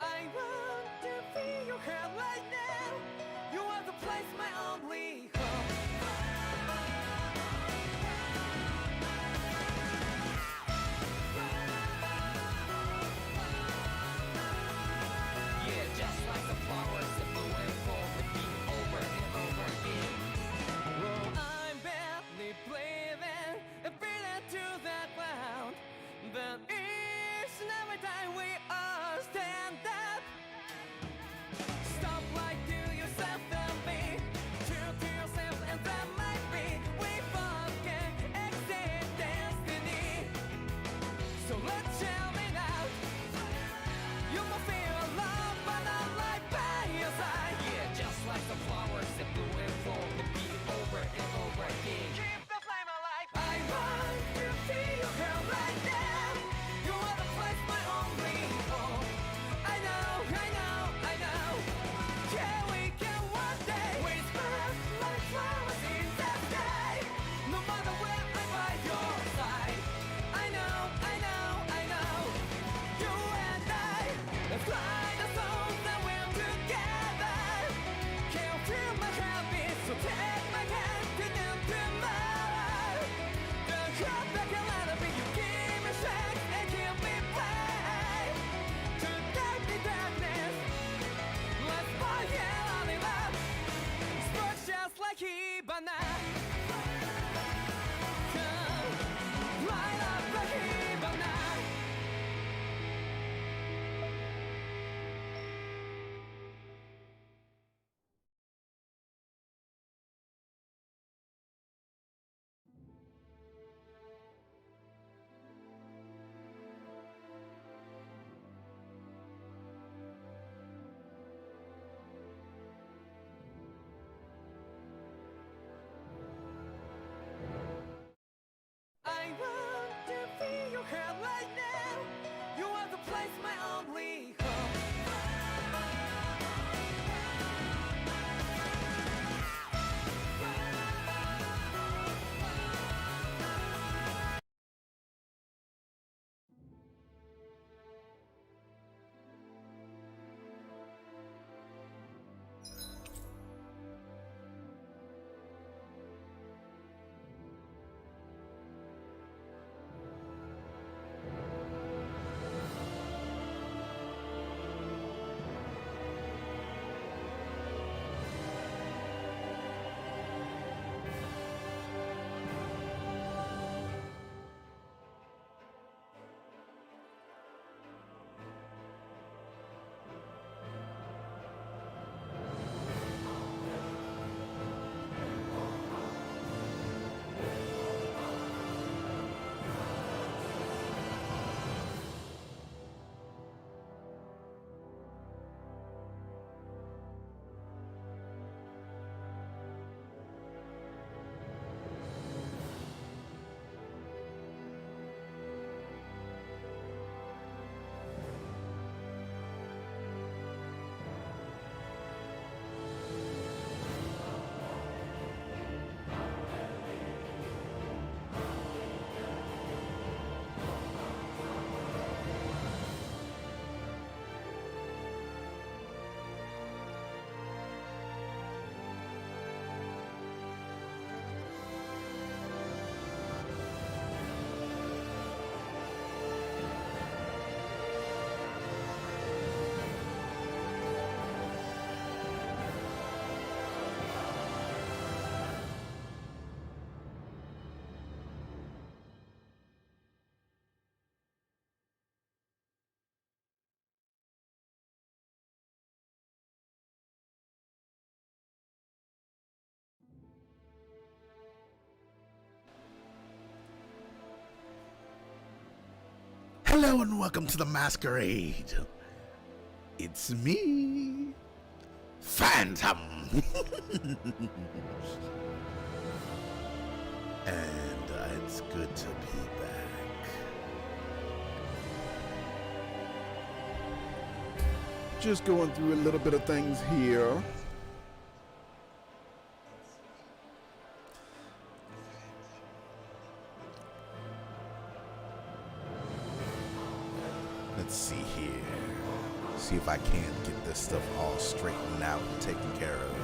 I want to feel your hand right now. You are the place, my only home. Yeah, just like the flowers that bloom and fall, repeat over and over again. Oh, I'm badly breathing and feeling to the ground. But each and every time we all stand up, stop like to yourself and me. True to yourself and that might be. We both can exist destiny. So let's jam it out. You will feel love but not like by your side. Yeah, just like the flowers that bloom and fall, repeat over and over again. Keep the flame alive. I want to feel your hand right now. You are the place, my only home. I know, I know, I know. Yeah, we can one day. We spread like flowers in the sky. No matter where I'm by your side. I know, I know, I know. You and I, let's fly the souls that we're together. Can you feel my heartbeat? So take my hand to them tomorrow. Don't hold back a little bit. You give me strength and give me faith. To dark the darkness, let's forget all in love. Sparks just like Hibana. Come, light up like Hibana. I want to feel your hand right now. You are the place, my only home. Hello and welcome to the masquerade. It's me, Phantom. And it's good to be back. Just going through a little bit of things here. Let's see here. See if I can't get this stuff all straightened out and taken care of.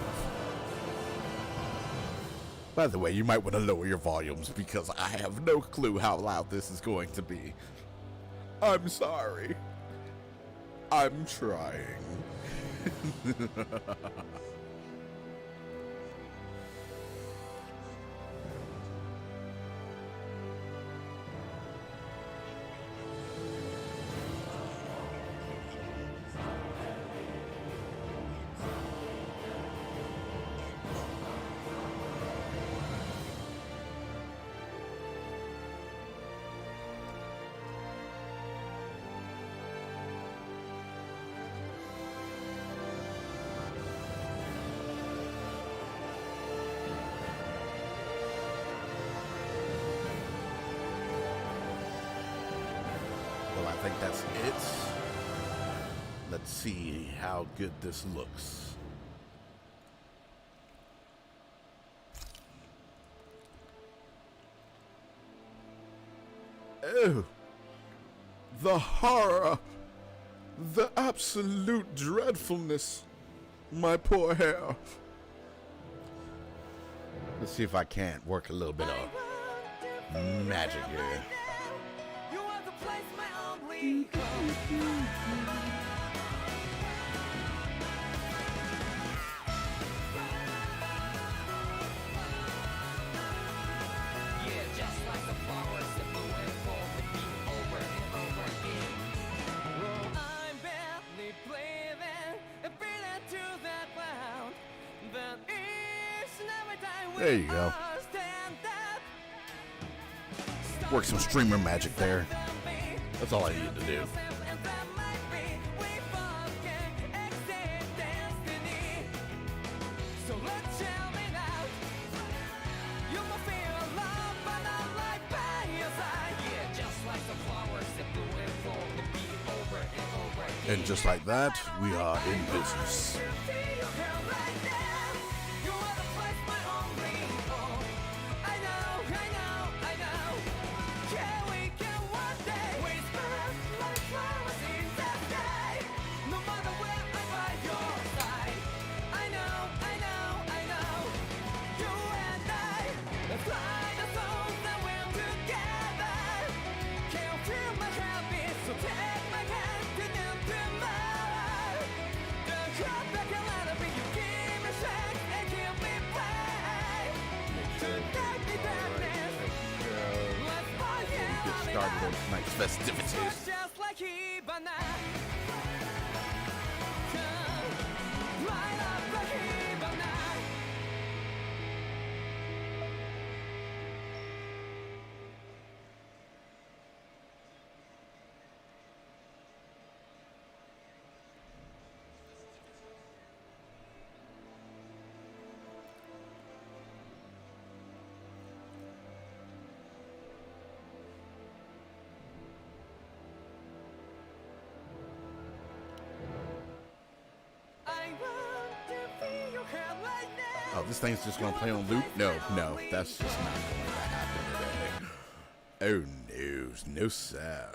By the way, you might want to lower your volumes because I have no clue how loud this is going to be. I'm sorry. I'm trying. Well, I think that's it. Let's see how good this looks. Oh, the horror, the absolute dreadfulness. My poor hair. Let's see if I can't work a little bit of magic here. You are the place my only home. Yeah, just like the flowers that bloom and fall repeat over and over again. Well, I'm barely breathing and breathing to that ground. But each and every time we There you go. all stand up, Work some streamer magic there. That's all I need to do. So let's jam it out. You will feel love, but not like by your side. Yeah, just like the flowers that bloom and fall to be over and over again. And just like that, we are in business. Take my hand to new tomorrow. Come back and let me, you give me strength and give me play. Tonight the darkness, let's forget Get all started on it tonight's festivities. is. Just like Hibana. Come, light up like Hibana. I want to feel your hair right now. Oh, this thing's just gonna play on loop? No, that's just not going to happen today. Oh no, no sir.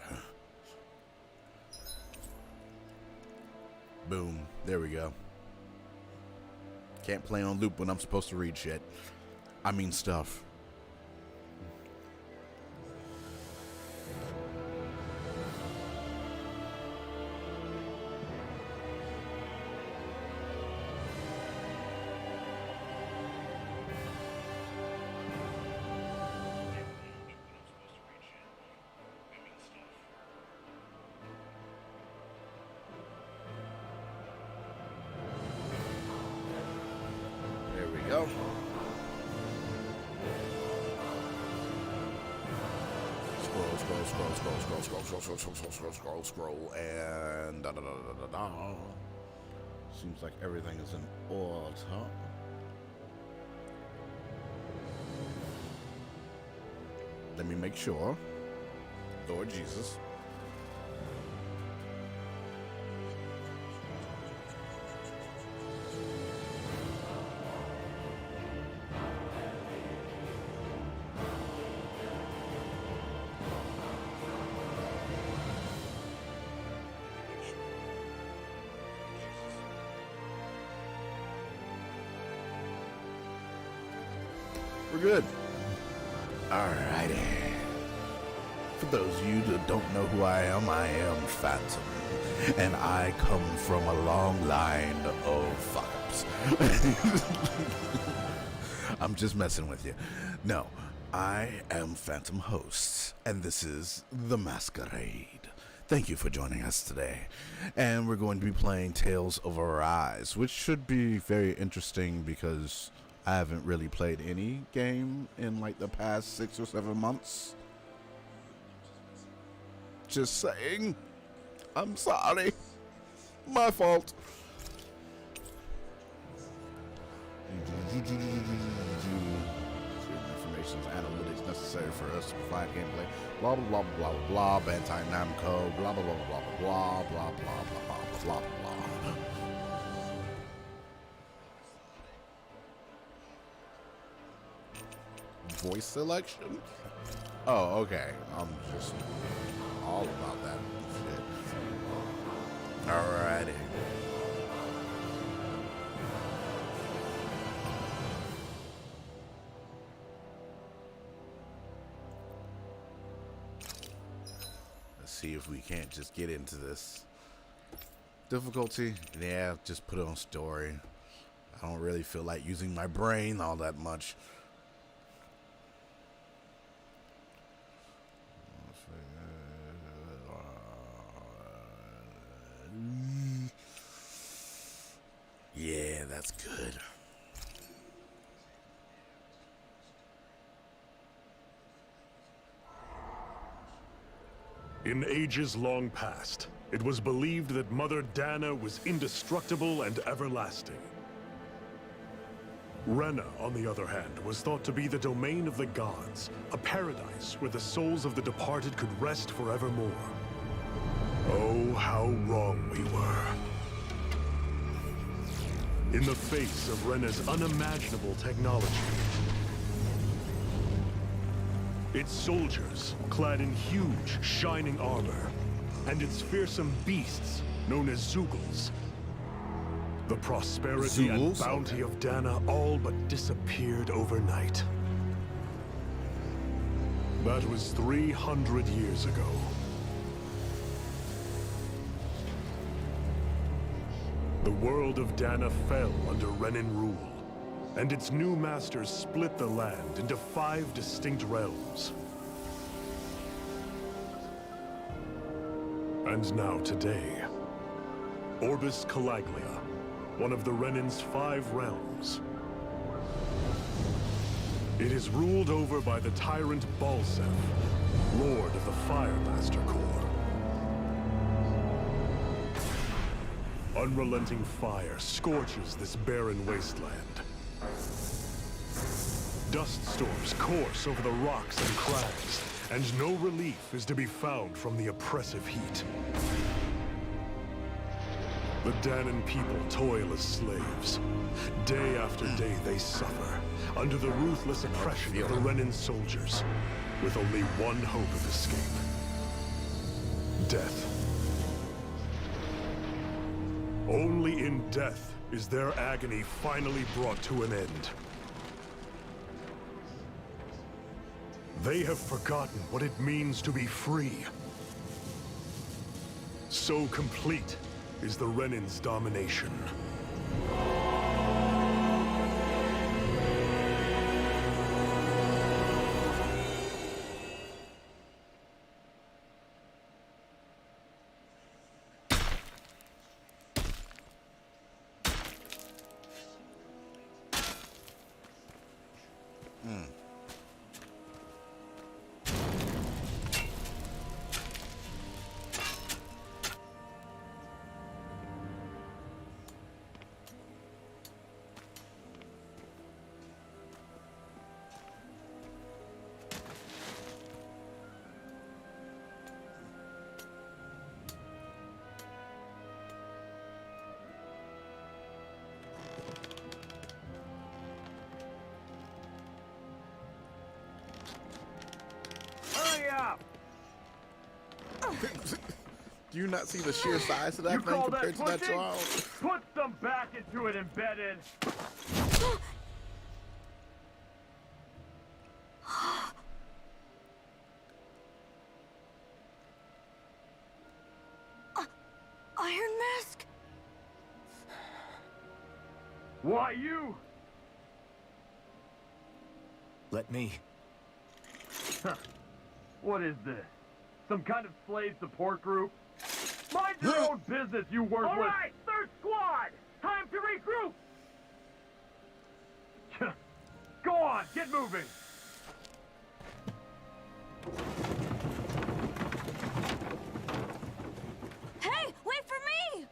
Boom, there we go. Can't play on loop when I'm supposed to read shit. I mean stuff. There we go. Scroll, and da. Seems like everything is in order. Let me make sure. Lord Jesus. We're good. Alrighty. For those of you that don't know who I am Phantom. And I come from a long line of fuck-ups. I'm just messing with you. No, I am Phantom Hosts, and this is The Masquerade. Thank you for joining us today. And we're going to be playing Tales of Arise, which should be very interesting because I haven't really played any game in like the past 6 or 7 months. Just saying. I'm sorry. My fault. Information analytics necessary for us to provide gameplay. Blah blah blah blah blah blah. Bandai Namco. Blah blah blah blah blah blah blah blah blah blah blah. Voice selection. Oh, okay. I'm just all about that shit. Alrighty. Let's see if we can't just get into this. Difficulty? Yeah, just put it on story. I don't really feel like using my brain all that much. Yeah, that's good. In ages long past, it was believed that Mother Dana was indestructible and everlasting. Rena, on the other hand, was thought to be the domain of the gods, a paradise where the souls of the departed could rest forevermore. Oh, how wrong we were. In the face of Rena's unimaginable technology, its soldiers, clad in huge, shining armor, and its fearsome beasts, known as Zeugles. The prosperity and bounty of Dana all but disappeared overnight. That was 300 years ago. The world of Dana fell under Renan rule, and its new masters split the land into 5 distinct realms. And now today, Orbis Calaglia, one of the Renan's 5 realms. It is ruled over by the tyrant Balseph, Lord of the Firemaster Corps. Unrelenting fire scorches this barren wasteland. Dust storms course over the rocks and crags, and no relief is to be found from the oppressive heat. The Danan people toil as slaves. Day after day they suffer, under the ruthless oppression of the Renan soldiers, with only one hope of escape. Death. Only in death is their agony finally brought to an end. They have forgotten what it means to be free. So complete is the Renan's domination. Do you not see the sheer size of that thing compared to that child? Put some back into it, embedded. Iron Mask? Why you? Let me. What is this? Some kind of slave support group? Mind your own business, you worthless! Alright, third squad! Time to regroup! Go on, get moving! Hey, wait for me!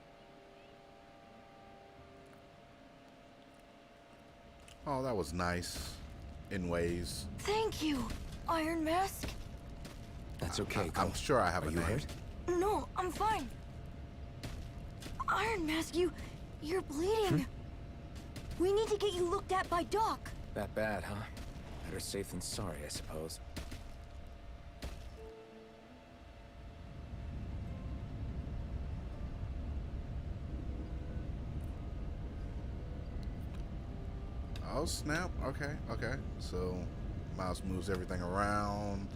Oh, that was nice. In ways. Thank you, Iron Mask. That's okay, Cole. I'm sure I have Are a you name. hurt? No, I'm fine. Iron Mask, you're bleeding. We need to get you looked at by Doc. That bad, huh? Better safe than sorry, I suppose. Oh, snap. Okay, okay. So, mouse moves everything around.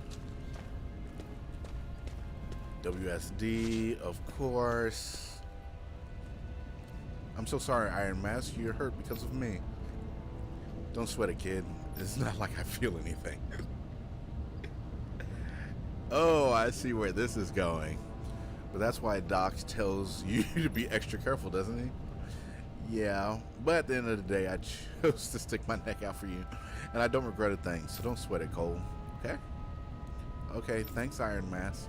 WSD, of course. I'm so sorry, Iron Mask. You're hurt because of me. Don't sweat it, kid. It's not like I feel anything. Oh, I see where this is going. But that's why Doc tells you to be extra careful, doesn't he? Yeah, but at the end of the day, I chose to stick my neck out for you. And I don't regret a thing, so don't sweat it, Cole. Okay? Okay, thanks, Iron Mask.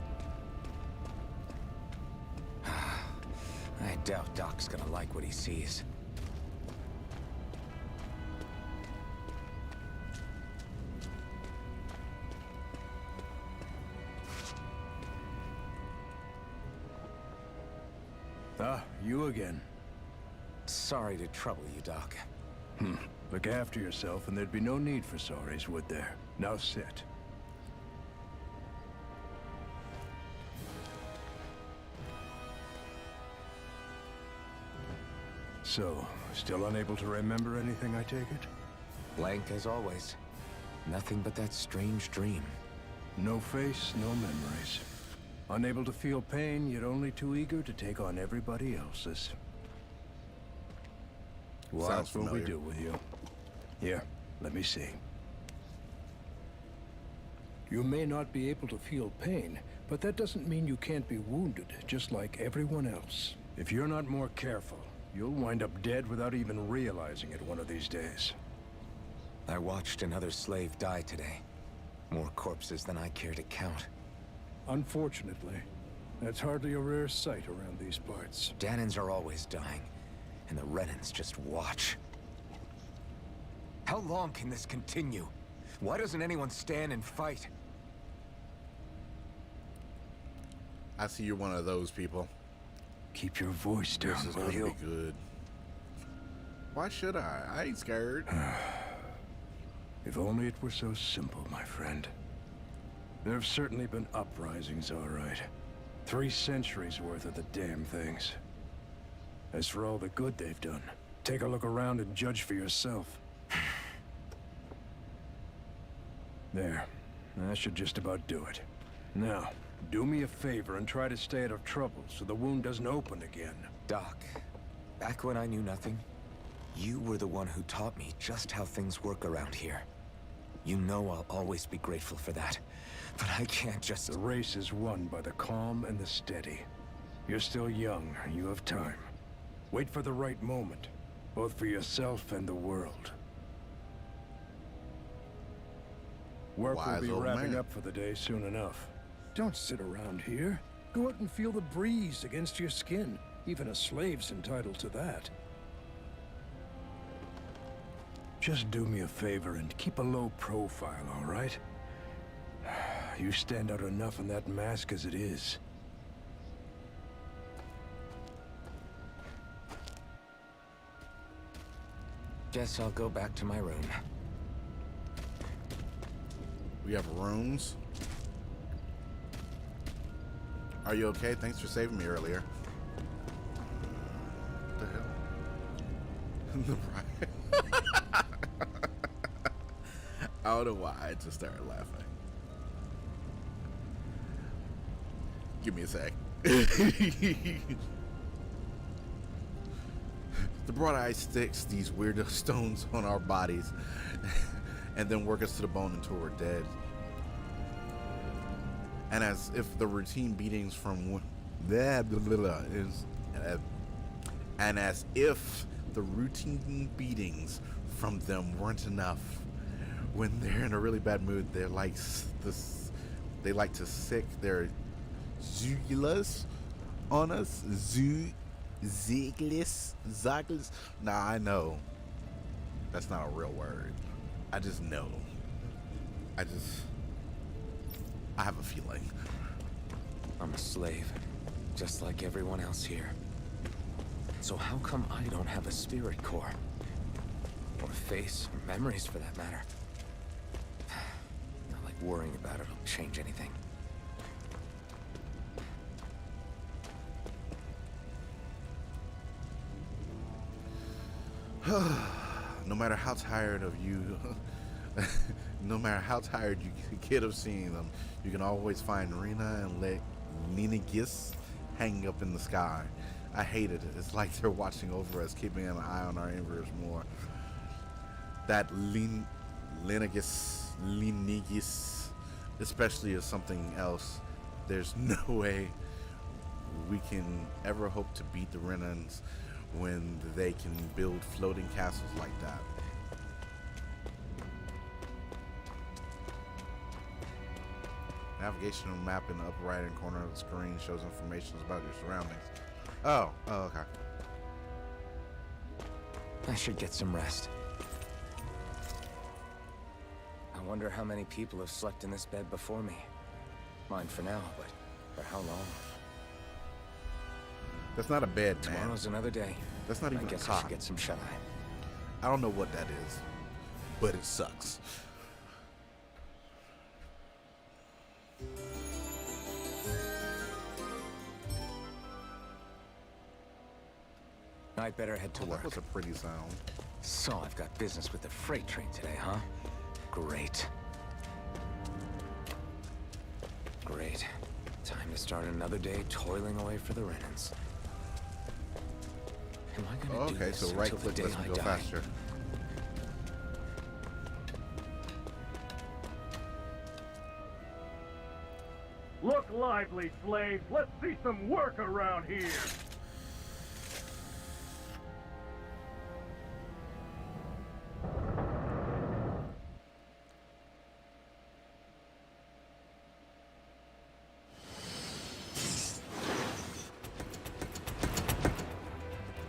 I doubt Doc's gonna like what he sees. Ah, you again. Sorry to trouble you, Doc. Look after yourself and there'd be no need for sorries, would there? Now sit. So, still unable to remember anything, I take it? Blank as always. Nothing but that strange dream. No face, no memories. Unable to feel pain, yet only too eager to take on everybody else's. Sounds That's what we familiar. do with you. Here, let me see. You may not be able to feel pain, but that doesn't mean you can't be wounded, just like everyone else. If you're not more careful, you'll wind up dead without even realizing it one of these days. I watched another slave die today. More corpses than I care to count. Unfortunately, that's hardly a rare sight around these parts. Danans are always dying, and the Renans just watch. How long can this continue? Why doesn't anyone stand and fight? I see you're one of those people. Keep your voice down, This is will going to you? be good. Why should I? I ain't scared. If only it were so simple, my friend. There have certainly been uprisings, all right. 3 centuries worth of the damn things. As for all the good they've done, take a look around and judge for yourself. There. That should just about do it. Now, do me a favor and try to stay out of trouble so the wound doesn't open again. Doc, back when I knew nothing, you were the one who taught me just how things work around here. You know I'll always be grateful for that, but I can't just... The race is won by the calm and the steady. You're still young, you have time. Wait for the right moment, both for yourself and the world. Work will Wise be old wrapping man. up for the day soon enough. Don't sit around here. Go out and feel the breeze against your skin. Even a slave's entitled to that. Just do me a favor and keep a low profile, all right? You stand out enough in that mask as it is. Guess I'll go back to my room. We have rooms. Are you okay? Thanks for saving me earlier. What the hell? Right. I don't know why I just started laughing. Give me a sec. The broad eye sticks these weird stones on our bodies and then work us to the bone until we're dead. And as if the routine beatings from and as if the routine beatings from them weren't enough, when they're in a really bad mood, they like to sick their zugulas on us. Ziglis. Nah, I know that's not a real word. I just know. I have a feeling. I'm a slave, just like everyone else here. So how come I don't have a spirit core? Or a face, or memories for that matter? Not like worrying about it will change anything. No matter how tired of you, no matter how tired you get of seeing them, you can always find Rena and Lena Gis hanging up in the sky. I hate it. It's like they're watching over us, keeping an eye on our inverse more. That Lenigis, especially, is something else. There's no way we can ever hope to beat the Renans when they can build floating castles like that. Navigational map in the upper right hand corner of the screen shows information about your surroundings. Oh, okay. I should get some rest. I wonder how many people have slept in this bed before me. Mine for now, but for how long? That's not a bed, man. Tomorrow's another day. That's not even I guess a I cot. should get some shut-eye. I don't know what that is, but it sucks. I'd better head to That work. was a pretty sound. So I've got business with the freight train today, huh? Great. Great. Time to start another day toiling away for the Renans. Am I gonna do Okay, this so right until the click day lets me I go die? faster. Look lively, slaves. Let's see some work around here.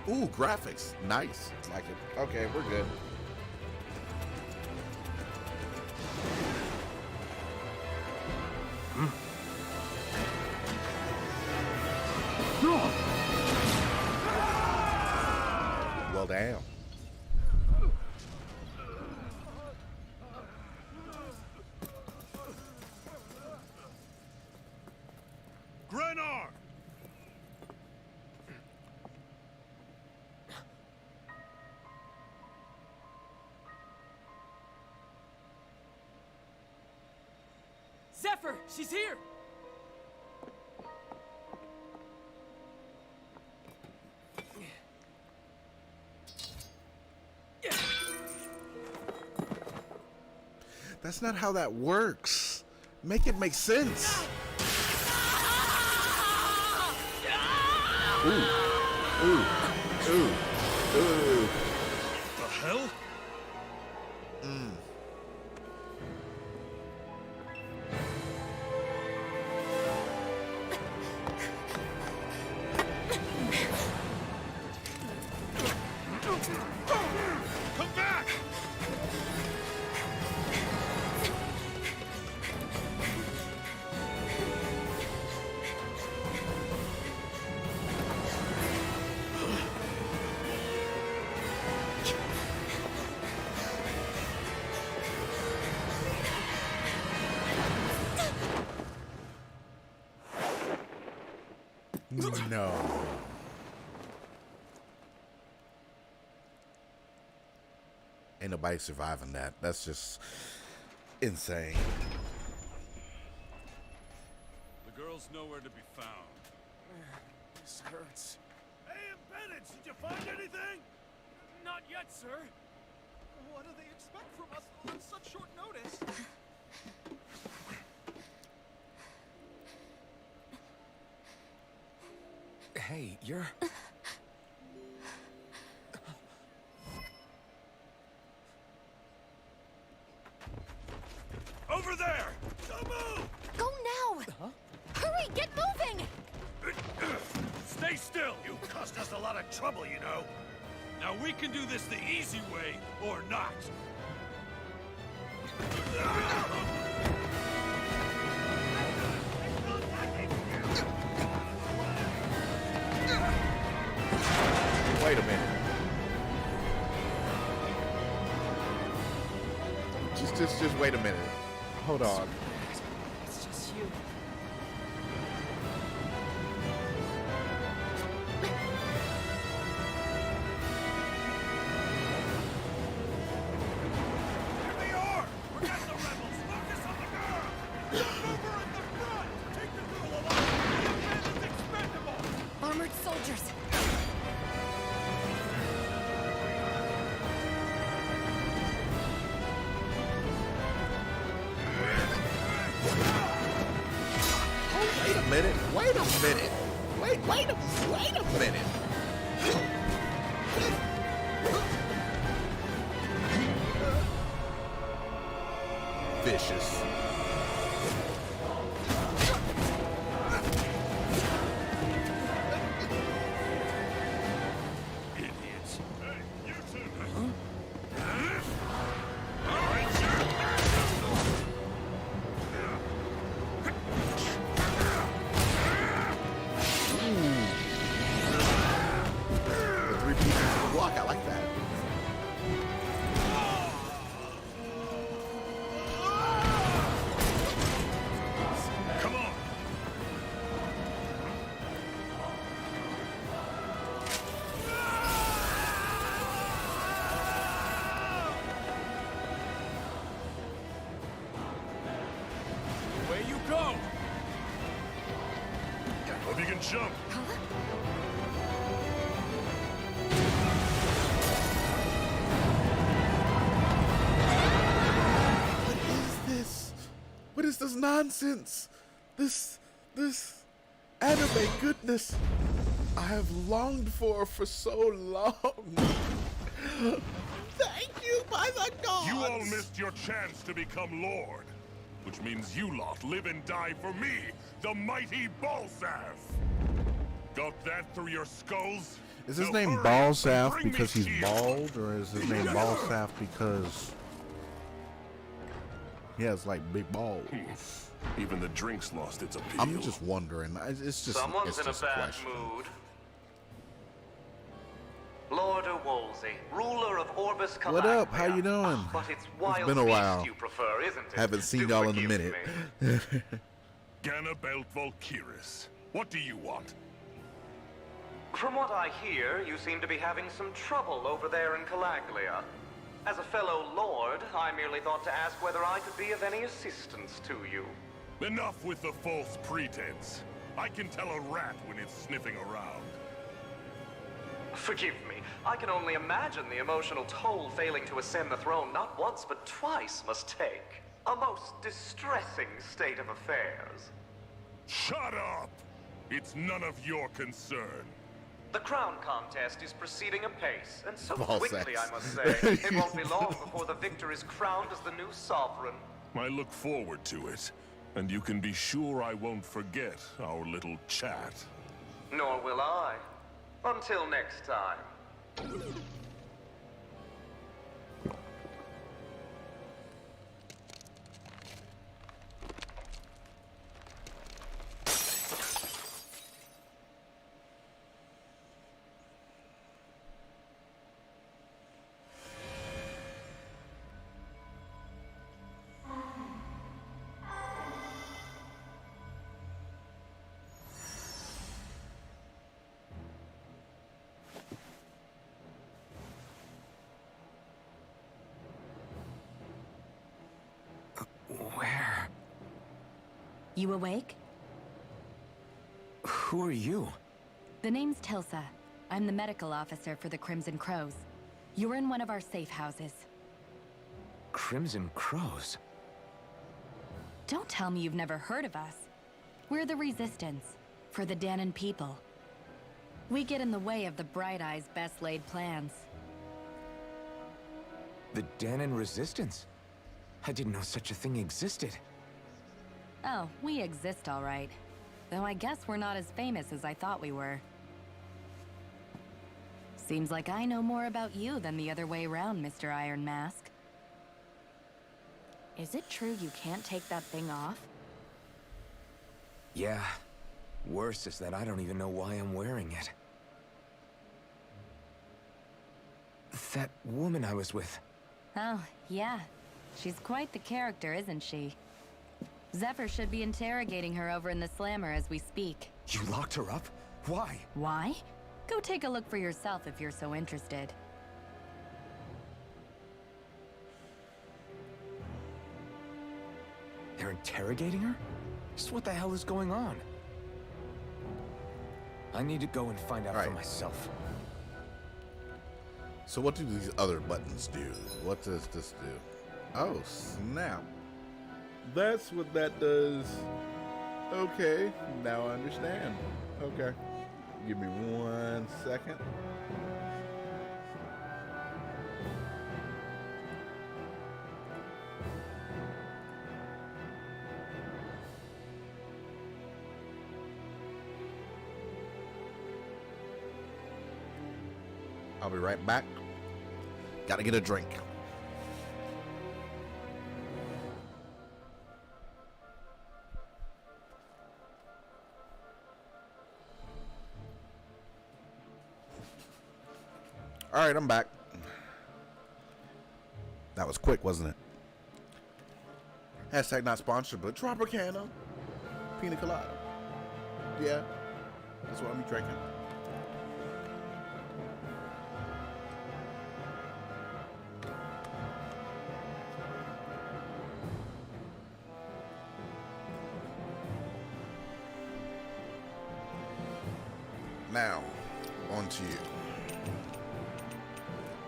Ooh, graphics. Nice. Like it. Okay, we're good. Well, damn. Grenar! Zephyr, she's here! That's not how that works. Make it make sense. Ooh. Ooh. Ooh. Ooh. The hell? Come back! No. Ain't nobody surviving that. That's just insane. The girl's nowhere to be found. This hurts. Hey, Bennett, did you find anything? Not yet, sir. What do they expect from us on such short notice? Hey, you're... Over there! Don't move! Go now! Hurry, get moving! Stay still! You caused us a lot of trouble, you know. Now we can do this the easy way, or not. Wait a minute. Just wait a minute. Hold on. It's just you. Here they are! Forget the rebels! Focus on the girl! Over at the front! Take the girl alive! The man is expendable! Armored soldiers! Wait a minute. Wait a minute. Wait a minute. Vicious. Idiots. Hey, you two! All right, sir! The 3 pieces of the block. I like that. Come on! Away you go! Hope you can jump. What is this? What is this nonsense? This anime goodness I have longed for so long. Thank you, by the gods. You all missed your chance to become Lord. Which means you lot live and die for me, the mighty Balsath. Got that through your skulls? Is his Now name hurry Balsath and bring because me he's shield. bald, or is his name Balsath because he has like big balls? Even the drink's lost its appeal. I'm just wondering. It's just Someone's it's in a just bad question. mood. Lord Wolsey, ruler of Orbis Calagria. What up? How you doing? But it's wild been a beast while. you prefer, isn't it? Haven't seen Do y'all in a forgive minute. me. Ganabelt Valkyris. What do you want? From what I hear, you seem to be having some trouble over there in Calaglia. As a fellow lord, I merely thought to ask whether I could be of any assistance to you. Enough with the false pretense. I can tell a rat when it's sniffing around. Forgive me, I can only imagine the emotional toll failing to ascend the throne not once but twice must take. A most distressing state of affairs. Shut up! It's none of your concern. The crown contest is proceeding apace, and so Ball quickly, sacks. I must say. It won't be long before the victor is crowned as the new sovereign. I look forward to it, and you can be sure I won't forget our little chat. Nor will I. Until next time. Where? You awake? Who are you? The name's Tilsa. I'm the medical officer for the Crimson Crows. You're in one of our safe houses. Crimson Crows? Don't tell me you've never heard of us. We're the Resistance, for the Dahnan people. We get in the way of the Bright Eyes' best laid plans. The Dahnan Resistance? I didn't know such a thing existed. Oh, we exist all right. Though I guess we're not as famous as I thought we were. Seems like I know more about you than the other way around, Mr. Iron Mask. Is it true you can't take that thing off? Yeah. Worse is that I don't even know why I'm wearing it. That woman I was with. Oh, yeah. She's quite the character, isn't she? Zephyr should be interrogating her over in the Slammer as we speak. You locked her up? Why? Why? Go take a look for yourself if you're so interested. They're interrogating her? Just what the hell is going on? I need to go and find out for myself. So what do these other buttons do? What does this do? Oh, snap. That's what that does. Okay, now I understand. Okay. Give me 1 second. I'll be right back. Gotta get a drink. All right, I'm back. That was quick, wasn't it? Hashtag not sponsored, but Tropicana. Pina colada. Yeah, that's what I'm drinking. Now, on to you.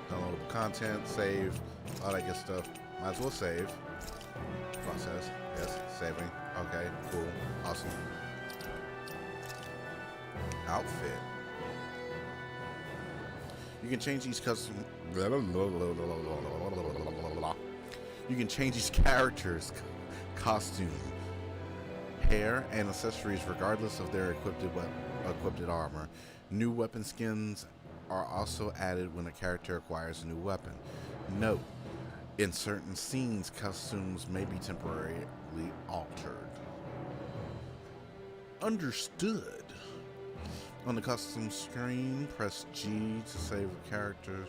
Downloadable content, save, all that good stuff. Might as well save. Process, yes, saving. Okay, cool, awesome. Outfit. You can change these custom. You can change these characters' costume, hair, and accessories regardless of their equipped armor. New weapon skins are also added when a character acquires a new weapon. Note, in certain scenes, costumes may be temporarily altered. Understood. On the custom screen, press G to save a character's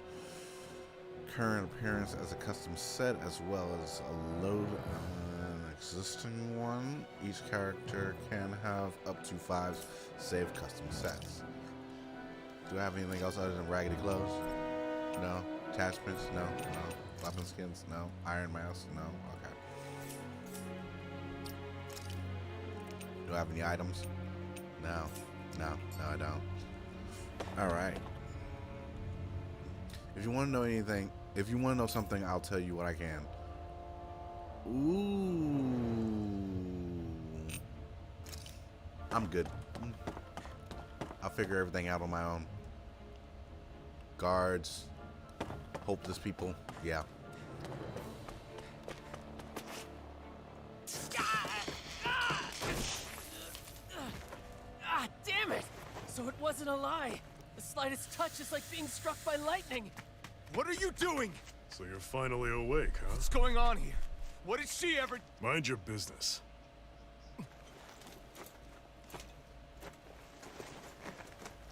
current appearance as a custom set, as well as load an existing one. Each character can have up to 5 saved custom sets. Do I have anything else other than raggedy clothes? No. Attachments? No. No. Weapon skins? No. Iron Mask? No. Okay. Do I have any items? No. No. No, I don't. Alright. If you want to know anything, if you want to know something, I'll tell you what I can. Ooh. I'm good. I'll figure everything out on my own. Guards. Hopeless people. Yeah. Ah, damn it! So it wasn't a lie. The slightest touch is like being struck by lightning. What are you doing? So you're finally awake, huh? What's going on here? What did she ever... Mind your business.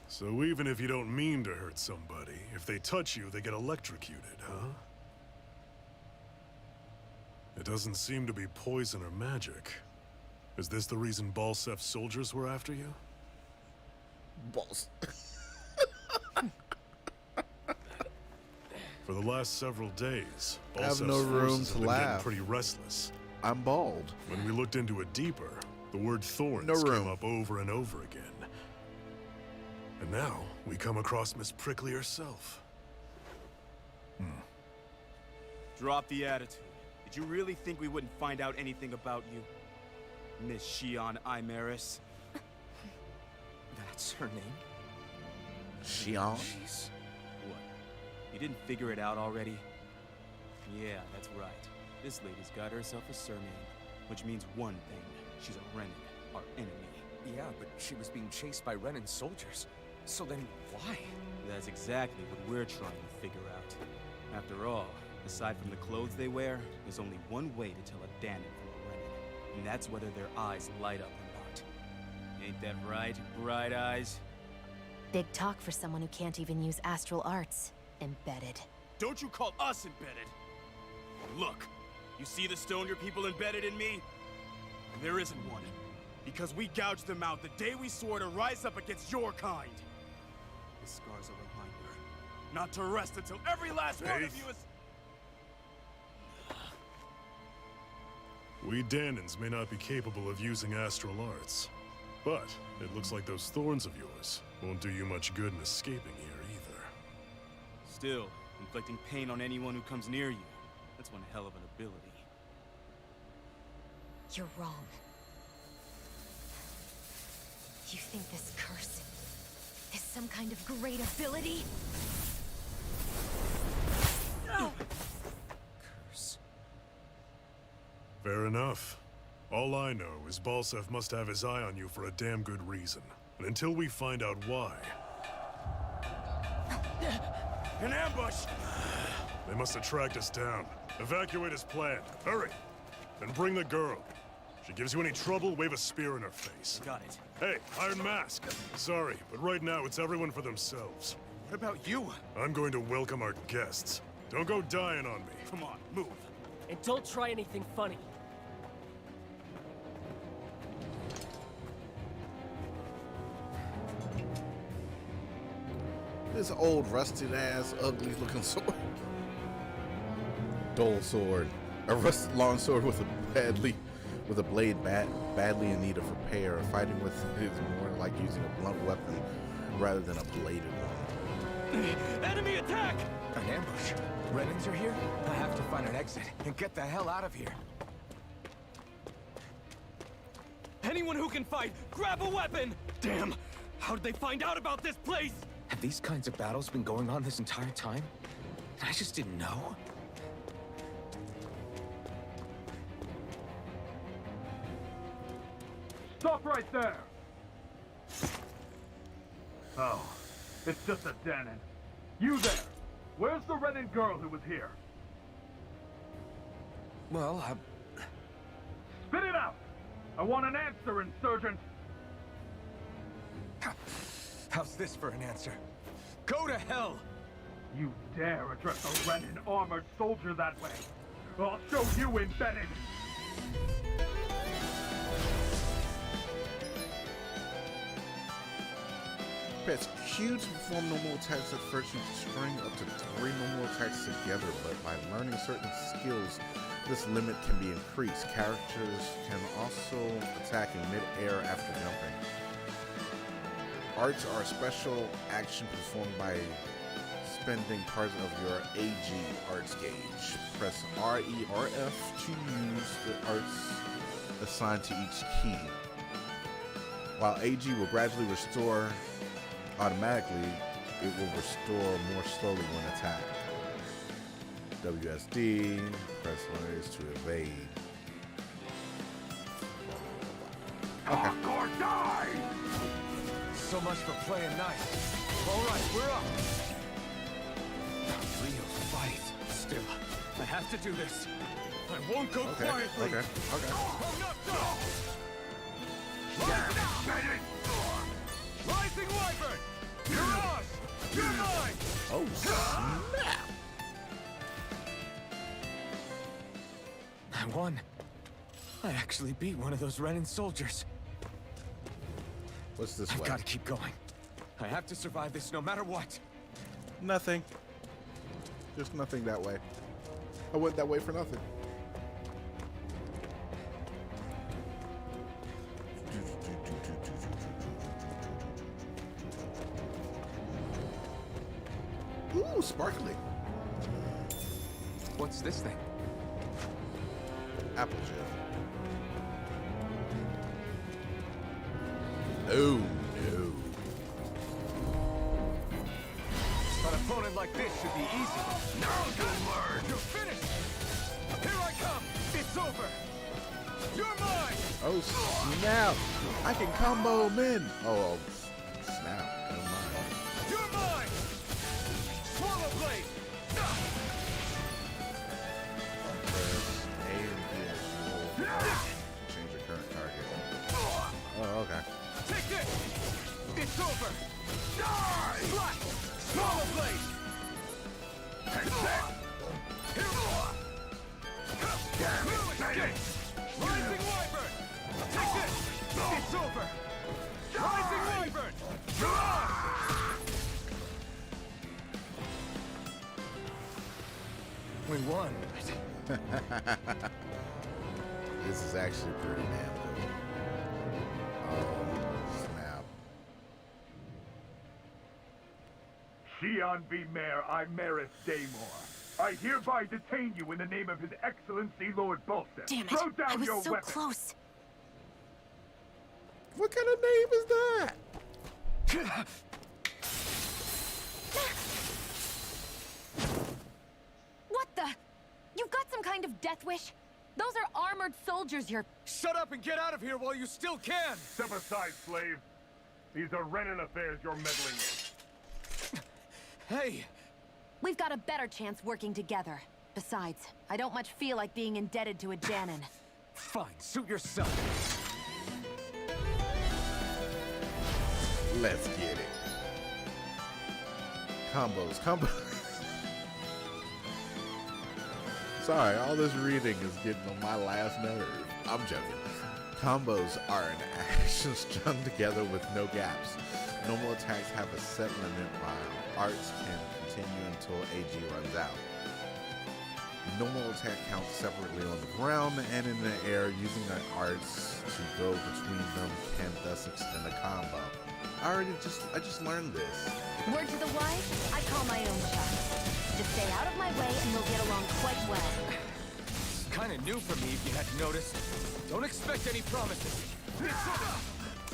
So even if you don't mean to hurt somebody, if they touch you, they get electrocuted, huh? It doesn't seem to be poison or magic. Is this the reason Balsef's soldiers were after you? Balls. For the last several days, I have Balsef's no room forces to have been getting laugh. pretty restless. I'm bald. When we looked into it deeper, the word thorns No room. came up over and over again. And now, we come across Miss Prickly herself. Drop the attitude. Did you really think we wouldn't find out anything about you? Miss Shion Imaris? That's her name? Shion? Jeez. What? You didn't figure it out already? Yeah, that's right. This lady's got herself a surname, which means one thing. She's a Renin, our enemy. Yeah, but she was being chased by Renin soldiers. So then why? That's exactly what we're trying to figure out. After all, aside from the clothes they wear, there's only one way to tell a Danon from a Renin, and that's whether their eyes light up or not. Ain't that right, Bright Eyes? Big talk for someone who can't even use astral arts. Embedded. Don't you call us embedded! Look, you see the stone your people embedded in me? And there isn't one. Because we gouged them out the day we swore to rise up against your kind. This scar's a reminder. Not to rest until every last one of you is... We Danons may not be capable of using astral arts, but it looks like those thorns of yours won't do you much good in escaping here either. Still, inflicting pain on anyone who comes near you. That's one hell of an ability. You're wrong. You think this curse is some kind of great ability? Curse. Fair enough. All I know is Balsev must have his eye on you for a damn good reason. And until we find out why... An ambush! They must have tracked us down. Evacuate as planned. Hurry! And bring the girl. If she gives you any trouble, wave a spear in her face. Got it. Hey, Iron Mask. Sorry, but right now it's everyone for themselves. What about you? I'm going to welcome our guests. Don't go dying on me. Come on, move. And don't try anything funny. This old, rusted-ass, ugly-looking sword. Dull sword. A rusted long sword with a blade badly in need of repair. Fighting with it is more like using a blunt weapon rather than a bladed one. Enemy attack! An ambush. Renins are here? I have to find an exit and get the hell out of here. Anyone who can fight, grab a weapon! Damn! How did they find out about this place? Have these kinds of battles been going on this entire time? I just didn't know. Stop right there! Oh, it's just a Danon. You there! Where's the Renin girl who was here? Well, Spit it out! I want an answer, Insurgent! How's this for an answer? Go to hell! You dare address a Renin armored soldier that way? I'll show you embedded! Press Q to perform normal attacks at first. You can string up to 3 normal attacks together, but by learning certain skills, this limit can be increased. Characters can also attack in mid-air after jumping. Arts are a special action performed by spending parts of your AG arts gauge. Press R, E, or F to use the arts assigned to each key. While AG will gradually restore automatically, it will restore more slowly when attacked. WSD, press letters to evade. Okay. Or die! So much for playing nice. All right, we're up. A real fight. Still, I have to do this. I won't go quietly. Okay. Oh, no! Rising Wyvern! Mirage! You're mine! Oh, snap! I won. I actually beat one of those Renin soldiers. What's this I've way? got to keep going. I have to survive this no matter what. Nothing. Just nothing that way. I went that way for nothing. Ooh, sparkly. What's this thing? Apple gel. Oh no. An opponent like this should be easy. Now you'll learn! You're finished! Here I come! It's over! You're mine! Oh snap! I can combo him in! Oh snap, never mind. You're mine! Swallow blade! Press A and B as you roll. Change your current target. Oh, okay. Take this! It's over! Die! Slash! Swallow blade! Rising Wyvern! Take this! It's over! Rising Wyvern! You're on! We won. This is actually pretty damn cool. Oh snap. Shion V. Mayor Imaris Daymore. I hereby detain you in the name of His Excellency Lord Bolster. Damn it! Throw down I was your so weapon. close. What kind of name is that? What the? You've got some kind of death wish? Those are armored soldiers you're... Shut up and get out of here while you still can! Step aside, slave. These are Renan affairs you're meddling in. Hey! We've got a better chance working together. Besides, I don't much feel like being indebted to a Danon. Fine, suit yourself. Let's get it. Combos. Sorry, all this reading is getting on my last nerve. I'm joking. Combos are an action strung together with no gaps. Normal attacks have a set limit while arts can continue until AG runs out. Normal attack counts separately on the ground and in the air. Using the arts to go between them can thus extend a combo. I just learned this. Word to the wise, I call my own shot. Just stay out of my way and we'll get along quite well. It's kinda new for me, if you hadn't noticed. Don't expect any promises.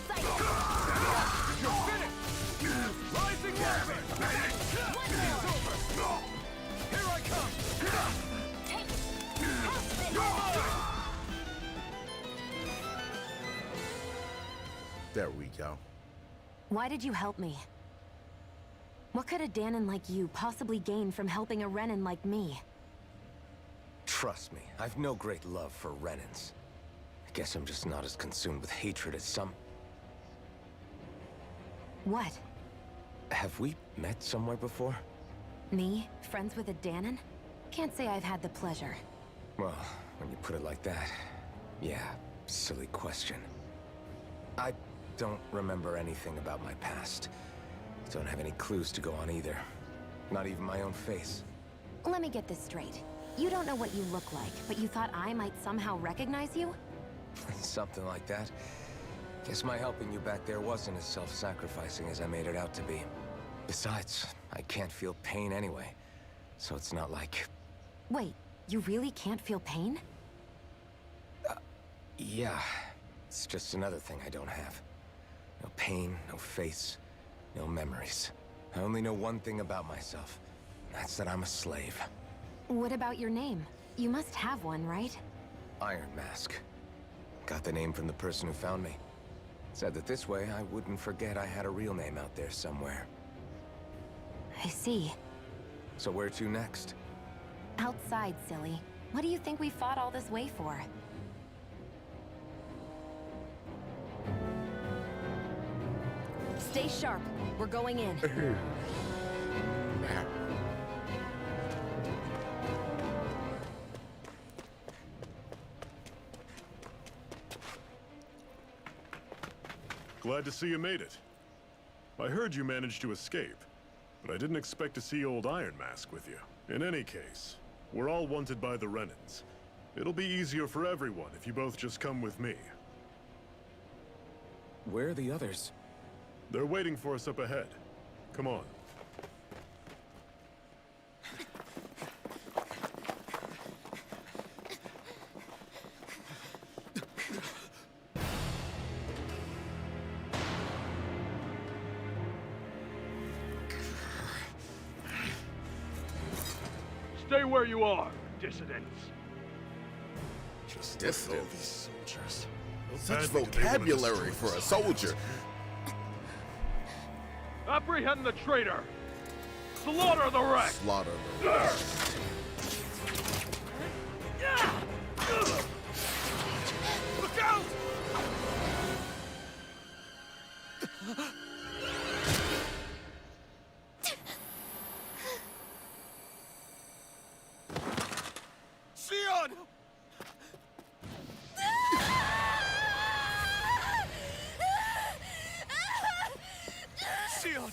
Sight. You're finished! Rising Wyvern! It's over! Here I come! Take this. You're mine! There we go. Why did you help me? What could a Danon like you possibly gain from helping a Renan like me? Trust me, I've no great love for Renans. I guess I'm just not as consumed with hatred as some... What? Have we met somewhere before? Me? Friends with a Danon? Can't say I've had the pleasure. Well, when you put it like that, yeah, silly question. I don't remember anything about my past. Don't have any clues to go on either. Not even my own face. Let me get this straight. You don't know what you look like, but you thought I might somehow recognize you? Something like that. Guess my helping you back there wasn't as self-sacrificing as I made it out to be. Besides, I can't feel pain anyway. So it's not like... Wait, you really can't feel pain? Yeah. It's just another thing I don't have. No pain, no face, no memories. I only know one thing about myself. That's that I'm a slave. What about your name? You must have one, right? Iron Mask. Got the name from the person who found me. Said that this way I wouldn't forget I had a real name out there somewhere. I see. So where to next? Outside, silly. What do you think we fought all this way for? Stay sharp. We're going in. Glad to see you made it. I heard you managed to escape, but I didn't expect to see old Iron Mask with you. In any case, we're all wanted by the Renans. It'll be easier for everyone if you both just come with me. Where are the others? They're waiting for us up ahead. Come on. Stay where you are, dissidents. Just Distant. look at all these soldiers. Such Badly do they wanna vocabulary destroy for a this soldier. Apprehend the traitor! Slaughter the rest! Slaughter the Look out! Sion! Sion!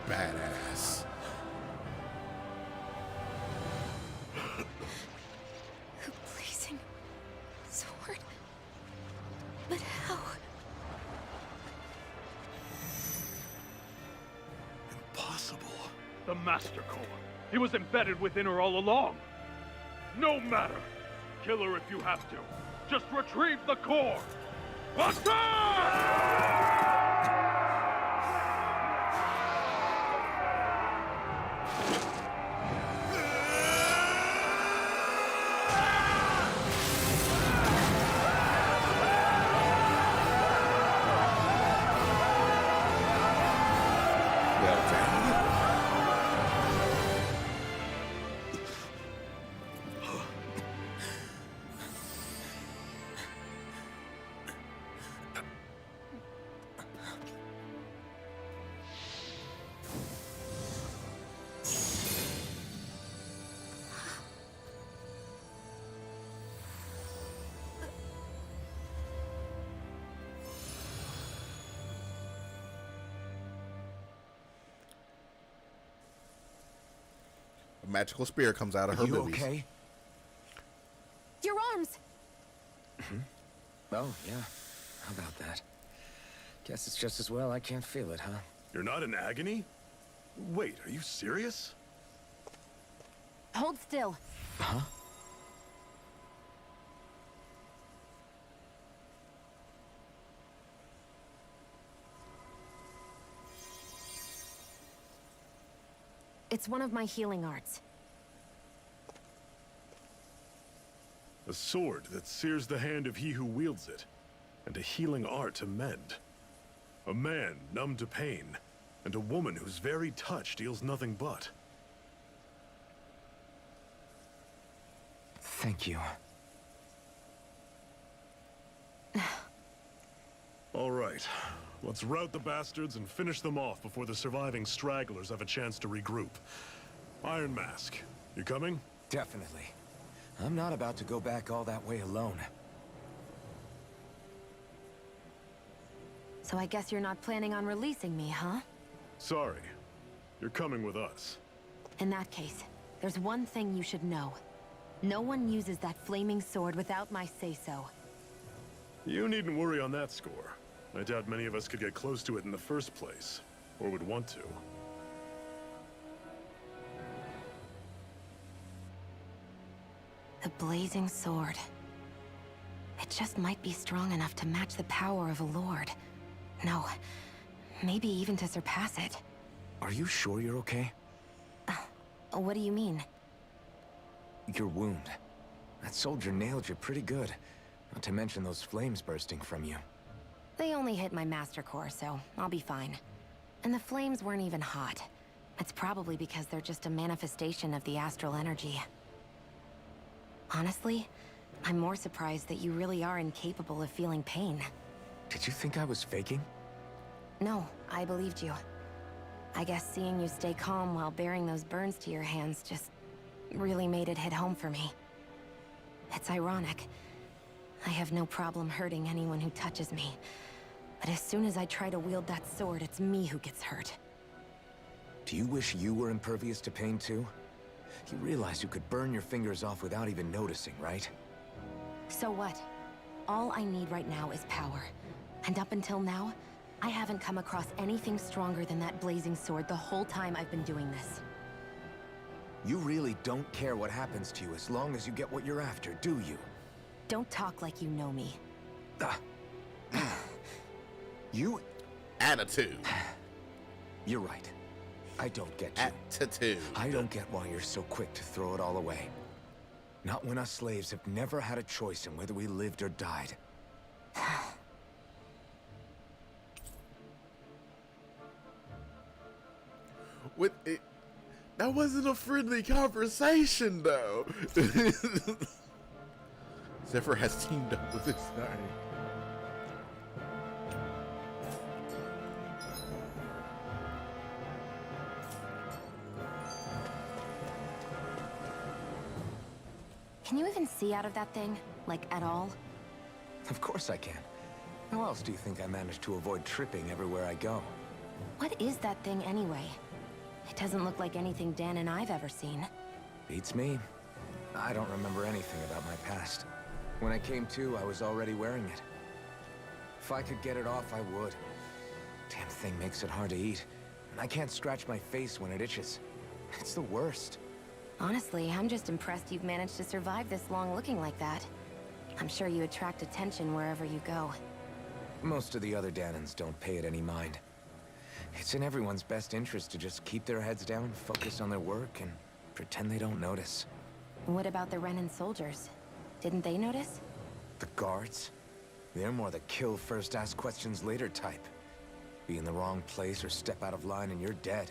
badass. A blazing sword. But how? Impossible. The Master Core. He was embedded within her all along. No matter. Kill her if you have to. Just retrieve the core. A magical spear comes out of her You boobies. okay? Your arms! Oh, yeah. How about that? Guess it's just as well I can't feel it, huh? You're not in agony? Wait, are you serious? Hold still. Huh? It's one of my healing arts. A sword that sears the hand of he who wields it, and a healing art to mend. A man numb to pain, and a woman whose very touch deals nothing but. Thank you. All right, let's rout the bastards and finish them off before the surviving stragglers have a chance to regroup. Iron Mask, you coming? Definitely. I'm not about to go back all that way alone. So I guess you're not planning on releasing me, huh? Sorry, you're coming with us. In that case, there's one thing you should know. No one uses that flaming sword without my say-so. You needn't worry on that score. I doubt many of us could get close to it in the first place, or would want to. The blazing sword. It just might be strong enough to match the power of a lord. No, maybe even to surpass it. Are you sure you're okay? What do you mean? Your wound. That soldier nailed you pretty good. Not to mention those flames bursting from you. They only hit my master core, so I'll be fine. And the flames weren't even hot. It's probably because they're just a manifestation of the astral energy. Honestly, I'm more surprised that you really are incapable of feeling pain. Did you think I was faking? No, I believed you. I guess seeing you stay calm while bearing those burns to your hands just really made it hit home for me. It's ironic. I have no problem hurting anyone who touches me. But as soon as I try to wield that sword, it's me who gets hurt. Do you wish you were impervious to pain too? You realize you could burn your fingers off without even noticing, right? So what? All I need right now is power. And up until now, I haven't come across anything stronger than that blazing sword the whole time I've been doing this. You really don't care what happens to you as long as you get what you're after, do you? Don't talk like you know me. You... Attitude. You're right. I don't get you. Attitude. I don't get why you're so quick to throw it all away. Not when us slaves have never had a choice in whether we lived or died. With it, that wasn't a friendly conversation, though. Zephyr has teamed up with this guy. Can you even see out of that thing? Like, at all? Of course I can. How else do you think I managed to avoid tripping everywhere I go? What is that thing anyway? It doesn't look like anything Dan and I've ever seen. Beats me. I don't remember anything about my past. When I came to, I was already wearing it. If I could get it off, I would. Damn thing makes it hard to eat. And I can't scratch my face when it itches. It's the worst. Honestly, I'm just impressed you've managed to survive this long looking like that. I'm sure you attract attention wherever you go. Most of the other Danans don't pay it any mind. It's in everyone's best interest to just keep their heads down, focus on their work, and pretend they don't notice. What about the Renan soldiers? Didn't they notice? The guards? They're more the kill first, ask questions later type. Be in the wrong place or step out of line and you're dead.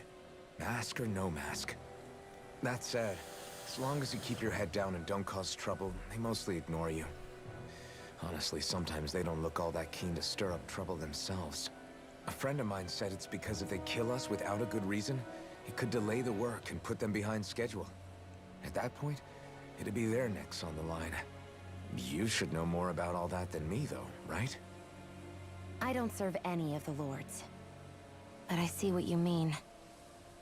Mask or no mask. That said, as long as you keep your head down and don't cause trouble, they mostly ignore you. Honestly, sometimes they don't look all that keen to stir up trouble themselves. A friend of mine said it's because if they kill us without a good reason, it could delay the work and put them behind schedule. At that point, it'd be their necks on the line. You should know more about all that than me, though, right? I don't serve any of the lords. But I see what you mean.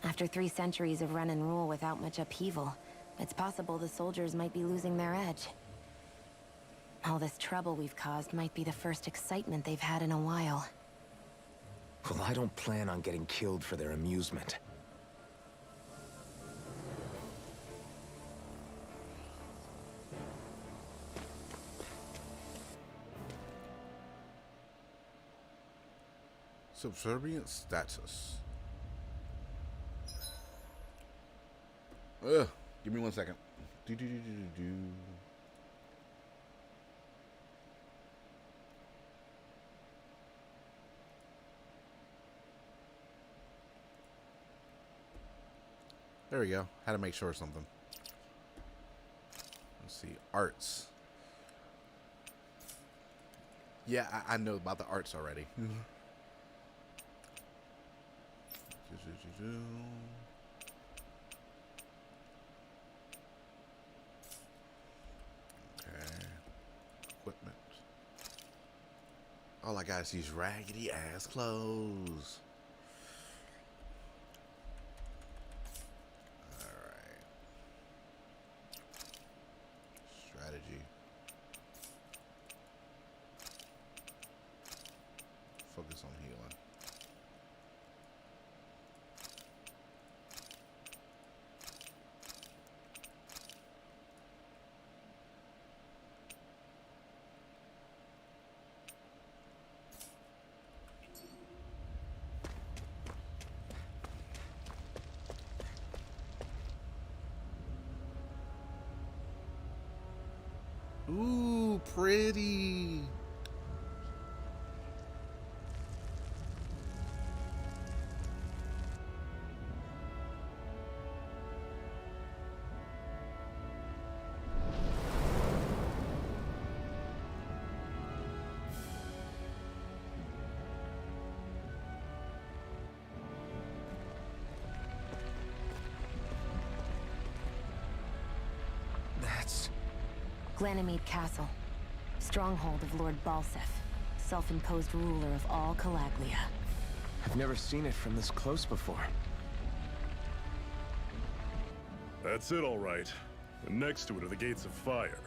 After 3 centuries of run and rule without much upheaval, it's possible the soldiers might be losing their edge. All this trouble we've caused might be the first excitement they've had in a while. Well, I don't plan on getting killed for their amusement. Subservient status. Ugh. Give me 1 second. Do. There we go. Had to make sure of something. Let's see. Arts. Yeah, I know about the arts already. Okay. Equipment. All I got is these raggedy ass clothes. Alright. Strategy. Focus on healing. Ooh, pretty. That's... Glanamede Castle. Stronghold of Lord Balseph. Self-imposed ruler of all Calaglia. I've never seen it from this close before. That's it, all right. And next to it are the Gates of Fire.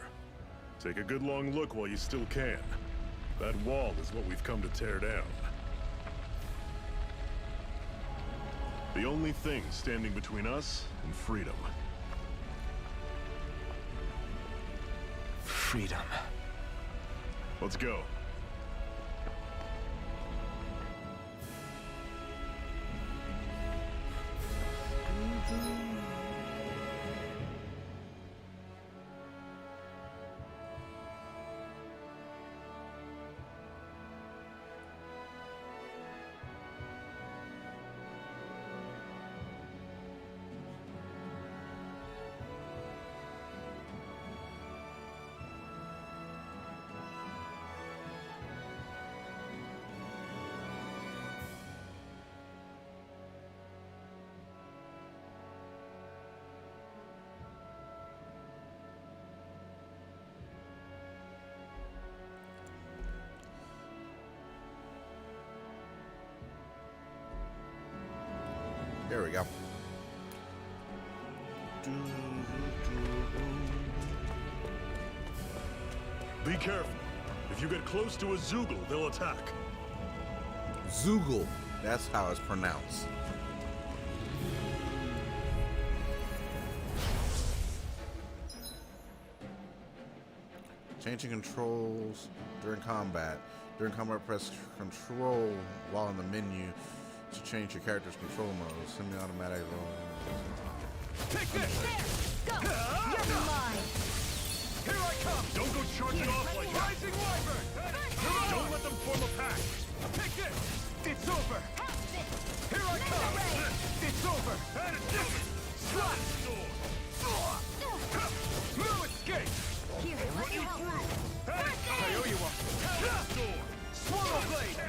Take a good long look while you still can. That wall is what we've come to tear down. The only thing standing between us and freedom. Freedom. Let's go. There we go. Be careful. If you get close to a Zoogle, they'll attack. Zoogle. That's how it's pronounced. Changing controls during combat. During combat, press control while in the menu to change your character's control mode. Semi-automatic roll. Take this! Go! You're mine! Here I come! Don't go charging off like that. Rising Wyvern! Don't let them form a pack. Take this! It's over! Here I come! It's over! And it's over. Slap! No escape! Here, let me help. I owe you one! Swallow blade!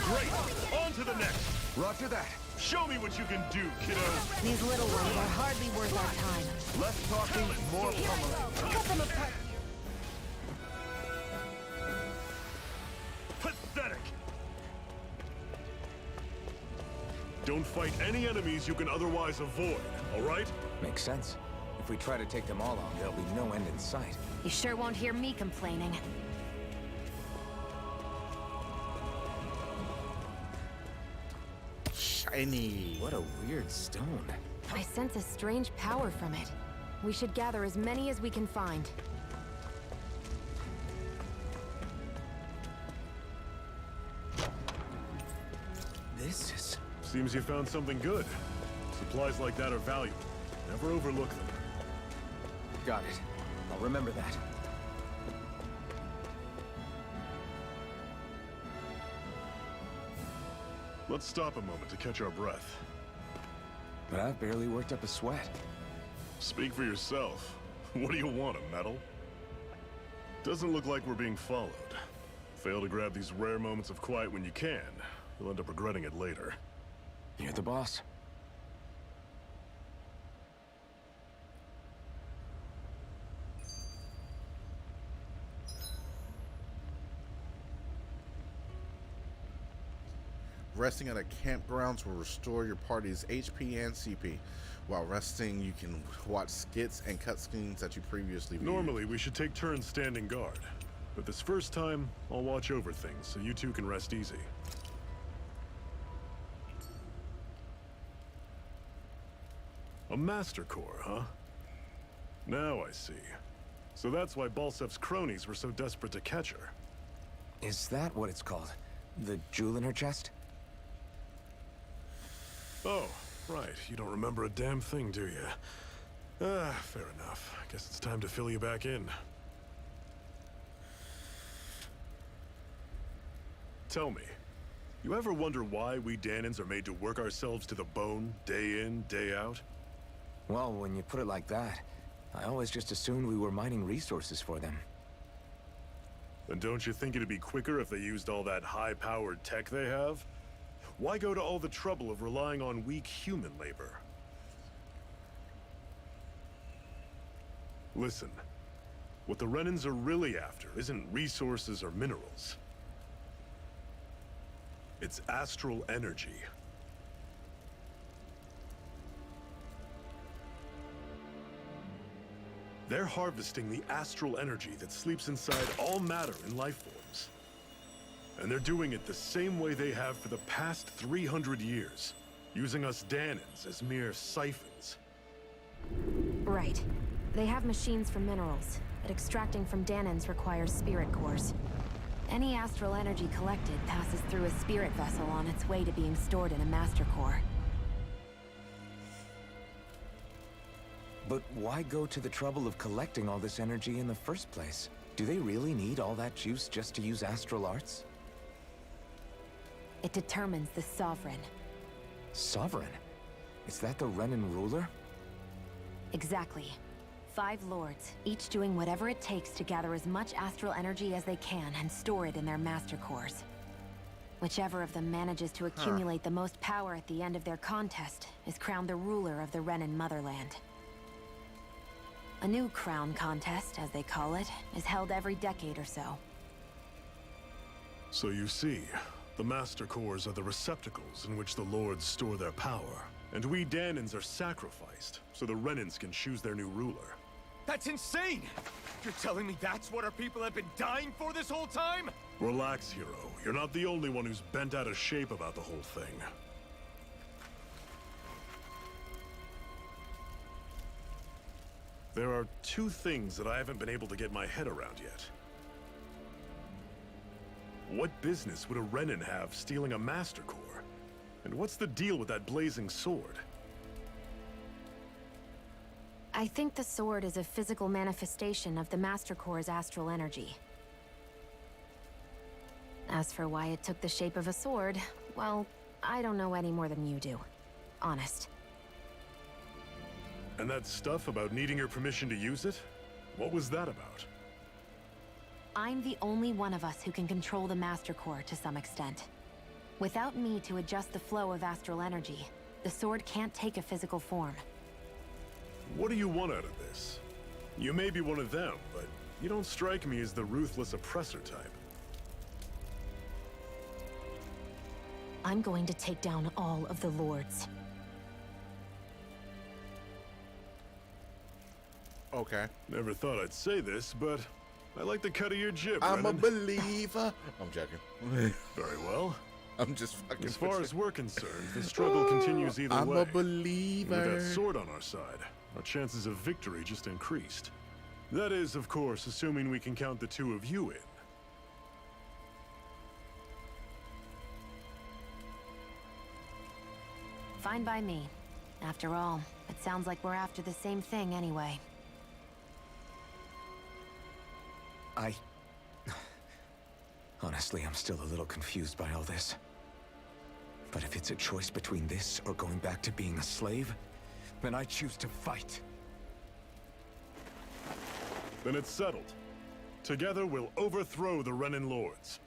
Great. On to the next. Roger that. Show me what you can do, kiddo. These little ones are hardly worth our time. Less talking, more pummeling. Cut them apart. Pathetic. Don't fight any enemies you can otherwise avoid, all right? Makes sense. If we try to take them all on, there'll be no end in sight. You sure won't hear me complaining. Shiny. What a weird stone. I sense a strange power from it. We should gather as many as we can find. This is... Seems you found something good. Supplies like that are valuable. Never overlook them. Got it. I'll remember that. Let's stop a moment to catch our breath. But I've barely worked up a sweat. Speak for yourself. What do you want, a medal? Doesn't look like we're being followed. Fail to grab these rare moments of quiet when you can. You'll end up regretting it later. You're the boss. Resting at a campgrounds will restore your party's HP and CP. While resting, you can watch skits and cutscenes that you previously viewed. Normally, we should take turns standing guard. But this first time, I'll watch over things so you two can rest easy. A Master Core, huh? Now I see. So that's why Balsef's cronies were so desperate to catch her. Is that what it's called? The jewel in her chest? Oh, right. You don't remember a damn thing, do you? Fair enough. Guess it's time to fill you back in. Tell me, you ever wonder why we Dahnans are made to work ourselves to the bone, day in, day out? Well, when you put it like that, I always just assumed we were mining resources for them. Then don't you think it'd be quicker if they used all that high-powered tech they have? Why go to all the trouble of relying on weak human labor? Listen, what the Renans are really after isn't resources or minerals. It's astral energy. They're harvesting the astral energy that sleeps inside all matter in life forms. And they're doing it the same way they have for the past 300 years. using us Danans as mere siphons. Right. They have machines for minerals, but extracting from Danans requires spirit cores. Any astral energy collected passes through a spirit vessel on its way to being stored in a master core. But why go to the trouble of collecting all this energy in the first place? Do they really need all that juice just to use astral arts? It determines the Sovereign. Sovereign? Is that the Renan ruler? Exactly. 5 lords, each doing whatever it takes to gather as much astral energy as they can and store it in their master cores. Whichever of them manages to accumulate the most power at the end of their contest is crowned the ruler of the Renan motherland. A new crown contest, as they call it, is held every decade or so. So you see, the Master Cores are the receptacles in which the Lords store their power. And we Danans are sacrificed, so the Renans can choose their new ruler. That's insane! You're telling me that's what our people have been dying for this whole time? Relax, hero. You're not the only one who's bent out of shape about the whole thing. There are 2 things that I haven't been able to get my head around yet. What business would a Renan have stealing a Master Core? And what's the deal with that blazing sword? I think the sword is a physical manifestation of the Master Core's astral energy. As for why it took the shape of a sword, well, I don't know any more than you do. Honest. And that stuff about needing your permission to use it? What was that about? I'm the only one of us who can control the Master Core to some extent. Without me to adjust the flow of astral energy, the sword can't take a physical form. What do you want out of this? You may be one of them, but you don't strike me as the ruthless oppressor type. I'm going to take down all of the lords. Okay. Never thought I'd say this, but I like the cut of your jib, I'm a Renan. believer. I'm joking. Very well. I'm just fucking. As far as we're concerned, the struggle continues either I'm way. a believer. With that sword on our side, our chances of victory just increased. That is, of course, assuming we can count the 2 of you in. Fine by me. After all, it sounds like we're after the same thing anyway. Honestly, I'm still a little confused by all this. But if it's a choice between this or going back to being a slave, then I choose to fight. Then it's settled. Together, we'll overthrow the Renan Lords.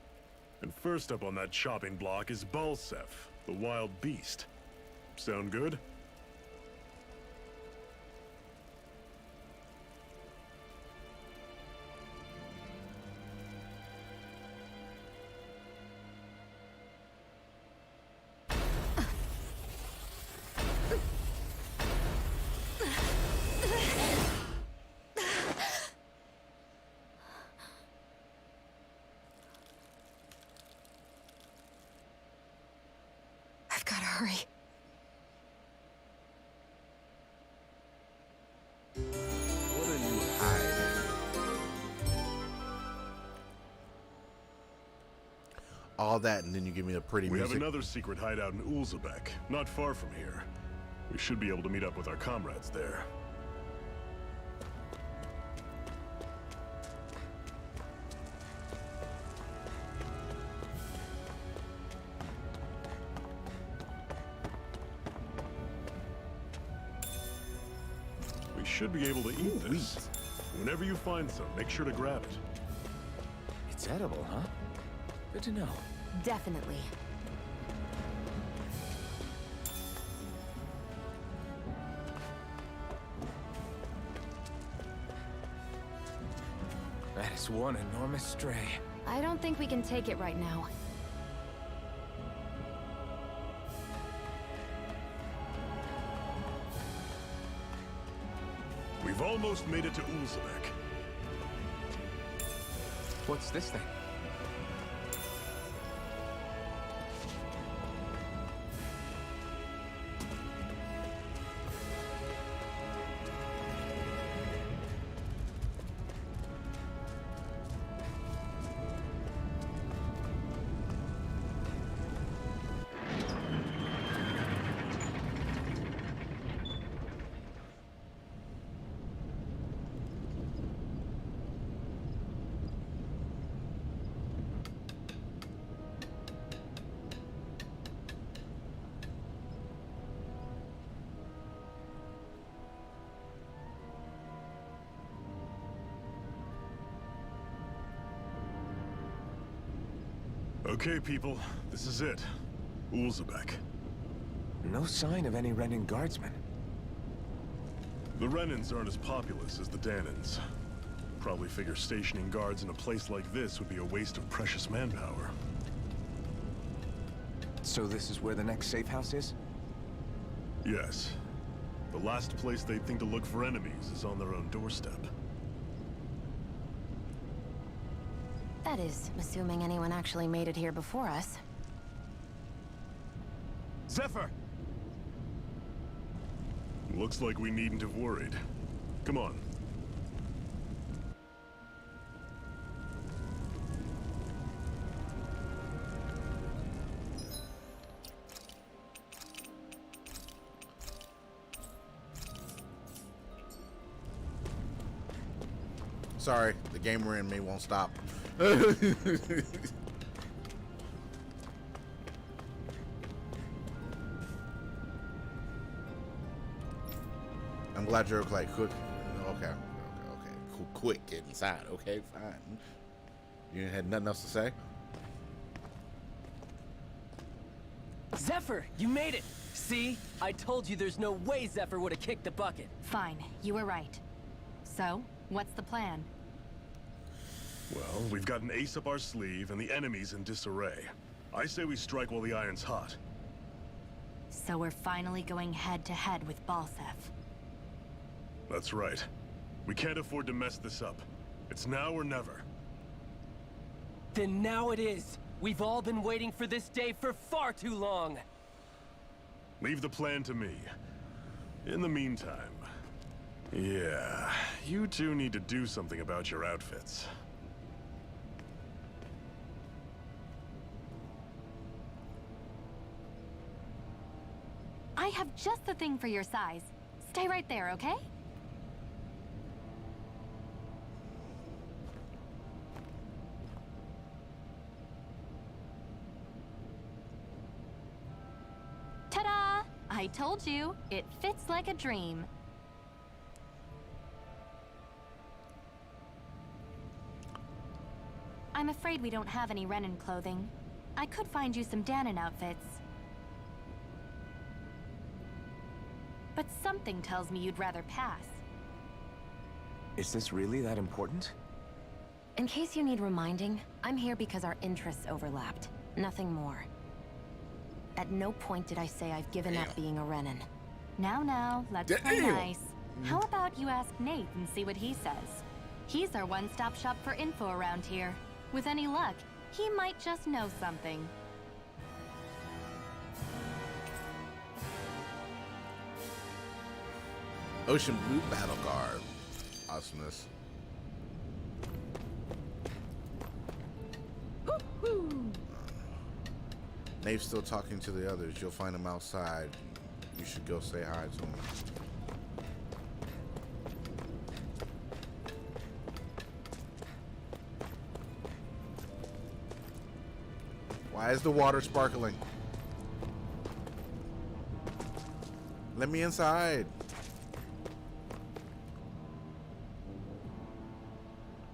And first up on that chopping block is Balseph, the wild beast. Sound good? I've got to hurry. What are you hiding? All that, and then you give me a pretty We music. have another secret hideout in Ulzebek, not far from here. We should be able to meet up with our comrades there. We should be able to eat this. Whenever you find some, make sure to grab it. It's edible, huh? Good to know. Definitely. That is one enormous stray. I don't think we can take it right now. We've almost made it to Ulzebek. What's this thing? Okay, people, this is it. Ulzebek. No sign of any Renan guardsmen. The Renans aren't as populous as the Danans. Probably figure stationing guards in a place like this would be a waste of precious manpower. So this is where the next safe house is? Yes. The last place they'd think to look for enemies is on their own doorstep. That is, assuming anyone actually made it here before us. Zephyr! Looks like we needn't have worried. Come on. Sorry, the gamer in me won't stop. I'm glad you're like quick. Okay. Cool. Quick, get inside. Okay, fine. You had nothing else to say? Zephyr, you made it! See? I told you there's no way Zephyr would have kicked the bucket. Fine, you were right. So, what's the plan? Well, we've got an ace up our sleeve and the enemy's in disarray. I say we strike while the iron's hot. So we're finally going head-to-head with Balsef. That's right. We can't afford to mess this up. It's now or never. Then now it is. We've all been waiting for this day for far too long. Leave the plan to me. In the meantime, yeah, you two need to do something about your outfits. I have just the thing for your size. Stay right there, okay? Ta-da! I told you, it fits like a dream. I'm afraid we don't have any Renan clothing. I could find you some Danon outfits. But something tells me you'd rather pass. Is this really that important? In case you need reminding, I'm here because our interests overlapped. Nothing more. At no point did I say I've given up being a Renan. Now, let's play nice. How about you ask Nate and see what he says? He's our one-stop shop for info around here. With any luck, he might just know something. Ocean Blue Battle Guard. Awesomeness. Nave's still talking to the others. You'll find him outside. You should go say hi to him. Why is the water sparkling? Let me inside.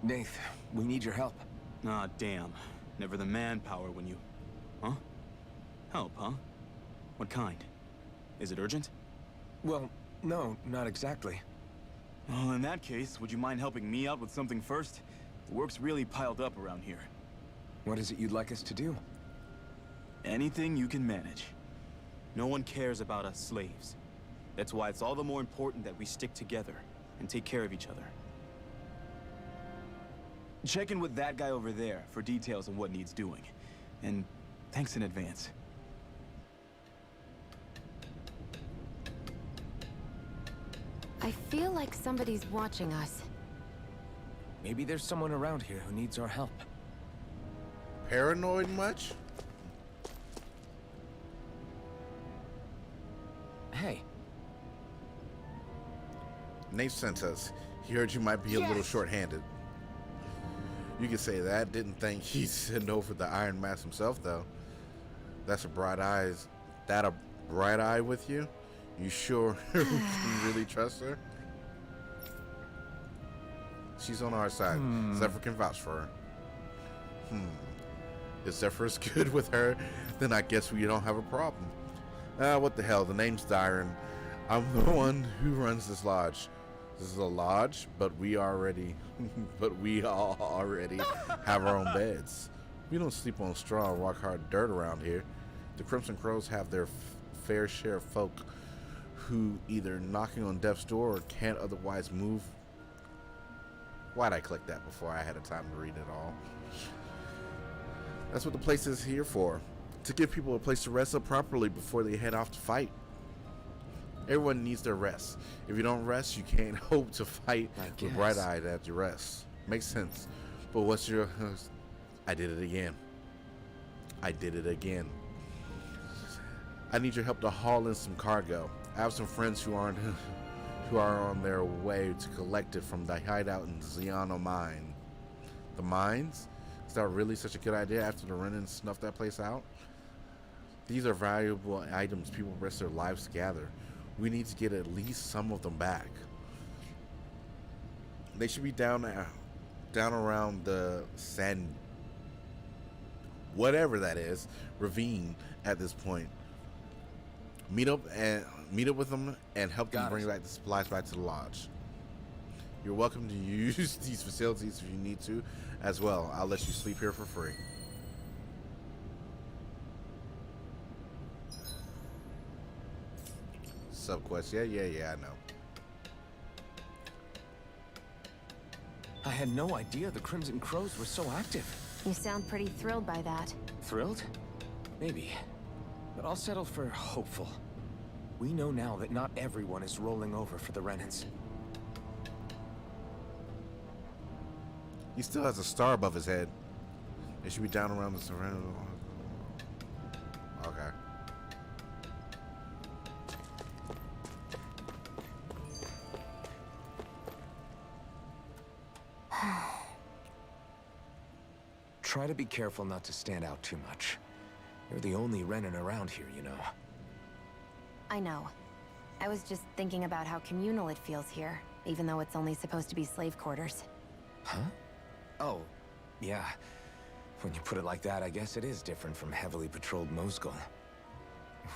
Nath, we need your help. Ah, damn. Never the manpower when you... Huh? Help, huh? What kind? Is it urgent? Well, no, not exactly. Well, in that case, would you mind helping me out with something first? The work's really piled up around here. What is it you'd like us to do? Anything you can manage. No one cares about us slaves. That's why it's all the more important that we stick together and take care of each other. Check in with that guy over there for details on what needs doing. And thanks in advance. I feel like somebody's watching us. Maybe there's someone around here who needs our help. Paranoid much? Hey. Nate sent us. He heard you might be a little short-handed. You could say that. Didn't think he'd send over the Iron Mask himself, though. That's a bright eyes. That a bright eye with you? You sure we can really trust her? She's on our side. Zephyr can vouch for her. If Zephyr's good with her, then I guess we don't have a problem. What the hell? The name's Dyron. I'm the one who runs this lodge. This is a lodge, but we all already have our own beds. We don't sleep on straw or walk hard dirt around here. The Crimson Crows have their fair share of folk who either knocking on death's door or can't otherwise move. Why'd I click that before I had a time to read it all? That's what the place is here for. To give people a place to rest up properly before they head off to fight. Everyone needs their rest. If you don't rest, you can't hope to fight with bright-eyed at your rest. Makes sense. But what's your... I did it again. I did it again. I need your help to haul in some cargo. I have some friends who are on their way to collect it from the hideout in Ziano Mine. The mines? Is that really such a good idea after the Renan snuffed that place out? These are valuable items people risk their lives to gather. We need to get at least some of them back. They should be down around the sand, whatever that is, ravine at this point. Meet up with them and help them bring back the supplies back to the lodge. You're welcome to use these facilities if you need to as well. I'll let you sleep here for free. Subquest, yeah, I know. I had no idea the Crimson Crows were so active. You sound pretty thrilled by that. Thrilled? Maybe. But I'll settle for hopeful. We know now that not everyone is rolling over for the Renans. He still has a star above his head. It should be down around the surrounding. Okay. Try to be careful not to stand out too much. You're the only Renan around here, you know. I know. I was just thinking about how communal it feels here, even though it's only supposed to be slave quarters. Huh? Oh, yeah. When you put it like that, I guess it is different from heavily patrolled Mosgul.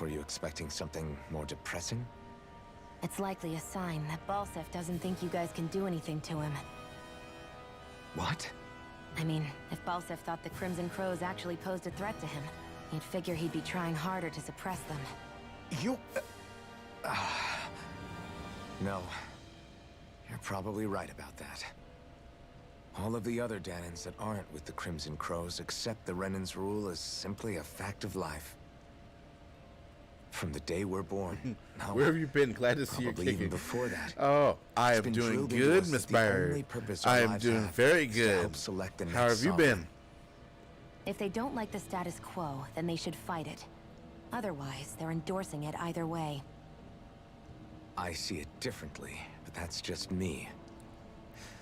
Were you expecting something more depressing? It's likely a sign that Balsef doesn't think you guys can do anything to him. What? I mean, if Balsef thought the Crimson Crows actually posed a threat to him, you'd figure he'd be trying harder to suppress them. You... No. You're probably right about that. All of the other Danans that aren't with the Crimson Crows accept the Renan's rule as simply a fact of life. From the day we're born. Where have you been? Glad to see you Probably kicking. even before that. Oh, I am doing good, Miss Byard. I am doing very good. How have you been? If they don't like the status quo, then they should fight it. Otherwise, they're endorsing it either way. I see it differently, but that's just me.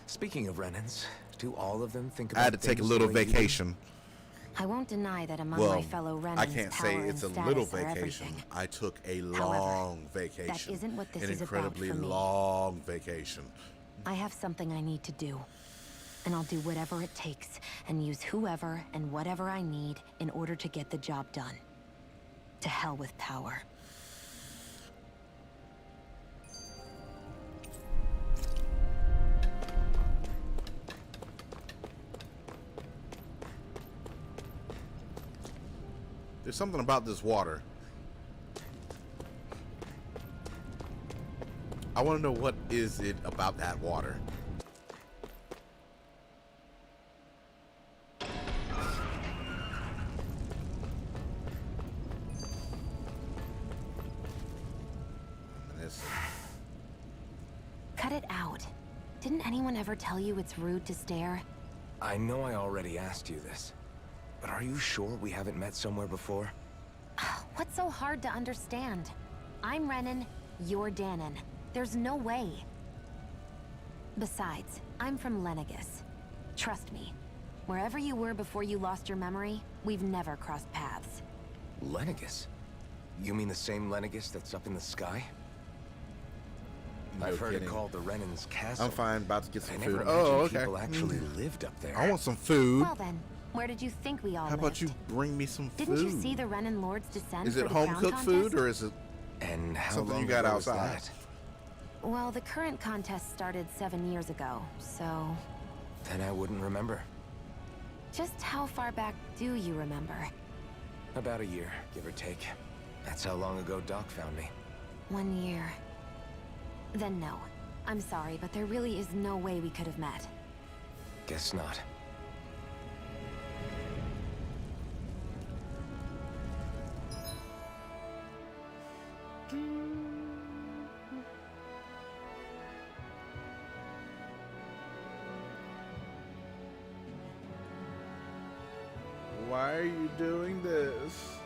Speaking of Renans, do all of them think about I had to take a little vacation. I won't deny that among Well, my fellow Renans, I can't say power it's a and little status are vacation. everything. I took a However, long vacation. that isn't what this An is about incredibly for me. long vacation. I have something I need to do. And I'll do whatever it takes, and use whoever and whatever I need in order to get the job done. To hell with power. There's something about this water. I want to know what is it about that water. Cut it out. Didn't anyone ever tell you it's rude to stare? I know I already asked you this, but are you sure we haven't met somewhere before? What's so hard to understand? I'm Renan, you're Danan. There's no way. Besides, I'm from Lenegis. Trust me, wherever you were before you lost your memory, we've never crossed paths. Lenegis? You mean the same Lenegis that's up in the sky? No I've heard kidding. it called the Renan's Castle. I'm fine, about to get some I food. never Oh, imagined okay. people actually lived up there. I want some food. Well then, Where did you think we all How about lived? you bring me some food? Didn't you see the Renan Lord's descent? Is for it the home crown cooked food contest? or is it And how something long you got ago was outside? that? Well, the current contest started 7 years ago, so... Then I wouldn't remember. Just how far back do you remember? About a year, give or take. That's how long ago Doc found me. 1 year. Then no. I'm sorry, but there really is no way we could have met. Guess not. Why are you doing this?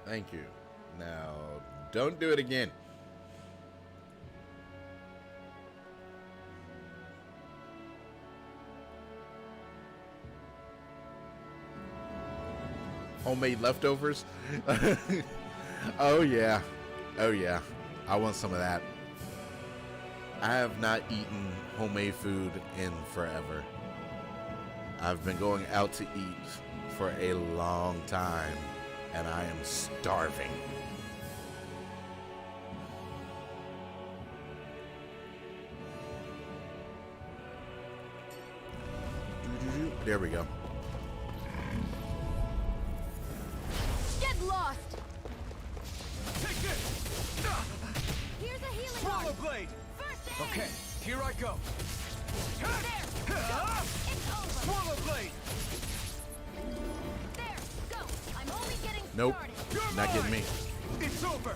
Thank you. Now, don't do it again. Homemade leftovers? Oh yeah. Oh yeah. I want some of that. I have not eaten homemade food in forever. I've been going out to eat for a long time, and I am starving. There we go. Get lost! Take this! Here's a healing Swallow heart! blade! First aid! Okay, here I go. There! Go! It's over! Swallow blade! There! Go! I'm only getting Nope. started! You're Not getting mine! me. It's over!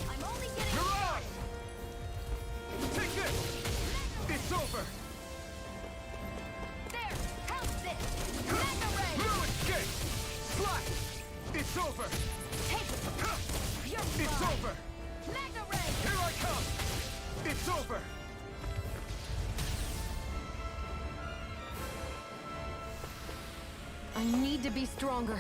I'm only getting You're started! on! Take this! It's over! There! Help this! Mega ray! No escape! Slash! It's over! Take it! You're It's fine. over! Mega ray! Here I come! It's over! I need to be stronger.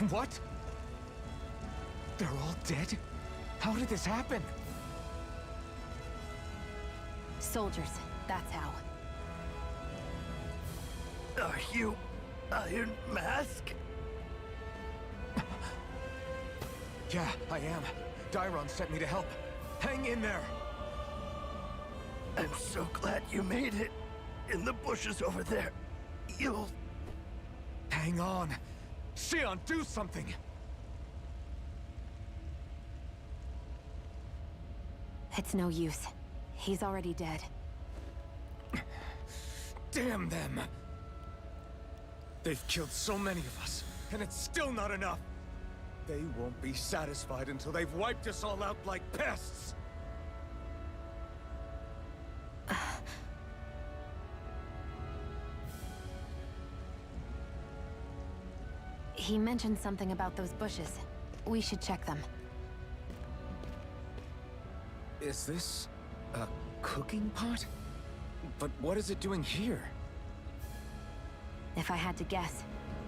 What? They're all dead? How did this happen? Soldiers, that's how. Are you Iron Mask? Yeah, I am. Dairon sent me to help. Hang in there! I'm so glad you made it. In the bushes over there. You'll... Hang on. Xion, do something! It's no use. He's already dead. Damn them! They've killed so many of us, and it's still not enough! They won't be satisfied until they've wiped us all out like pests! He mentioned something about those bushes. We should check them. Is this a cooking pot? But what is it doing here? If I had to guess,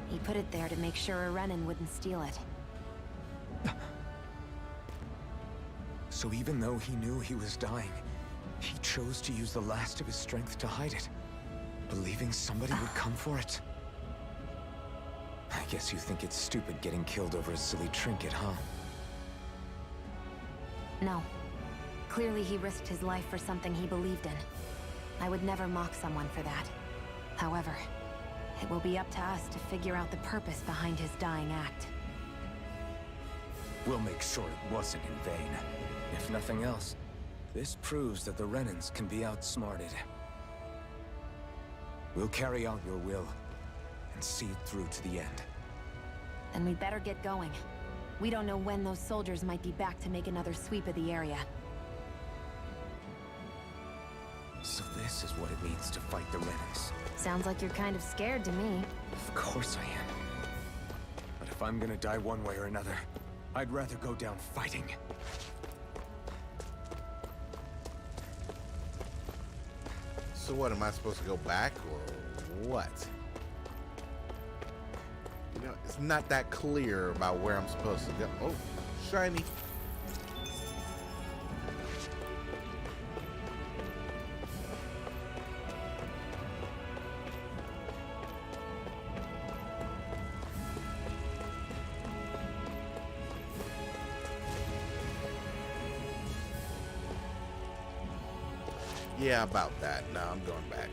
he put it there to make sure a Renan wouldn't steal it. So even though he knew he was dying, he chose to use the last of his strength to hide it, believing somebody would come for it. I guess you think it's stupid getting killed over a silly trinket, huh? No. Clearly he risked his life for something he believed in. I would never mock someone for that. However, it will be up to us to figure out the purpose behind his dying act. We'll make sure it wasn't in vain. If nothing else, this proves that the Renans can be outsmarted. We'll carry out your will, and see it through to the end. Then we'd better get going. We don't know when those soldiers might be back to make another sweep of the area. So this is what it means to fight the Rennies. Sounds like you're kind of scared to me. Of course I am. But if I'm gonna die one way or another, I'd rather go down fighting. So what, am I supposed to go back or what? You know, it's not that clear about where I'm supposed to go. Oh, shiny. Yeah, about that. No, I'm going back.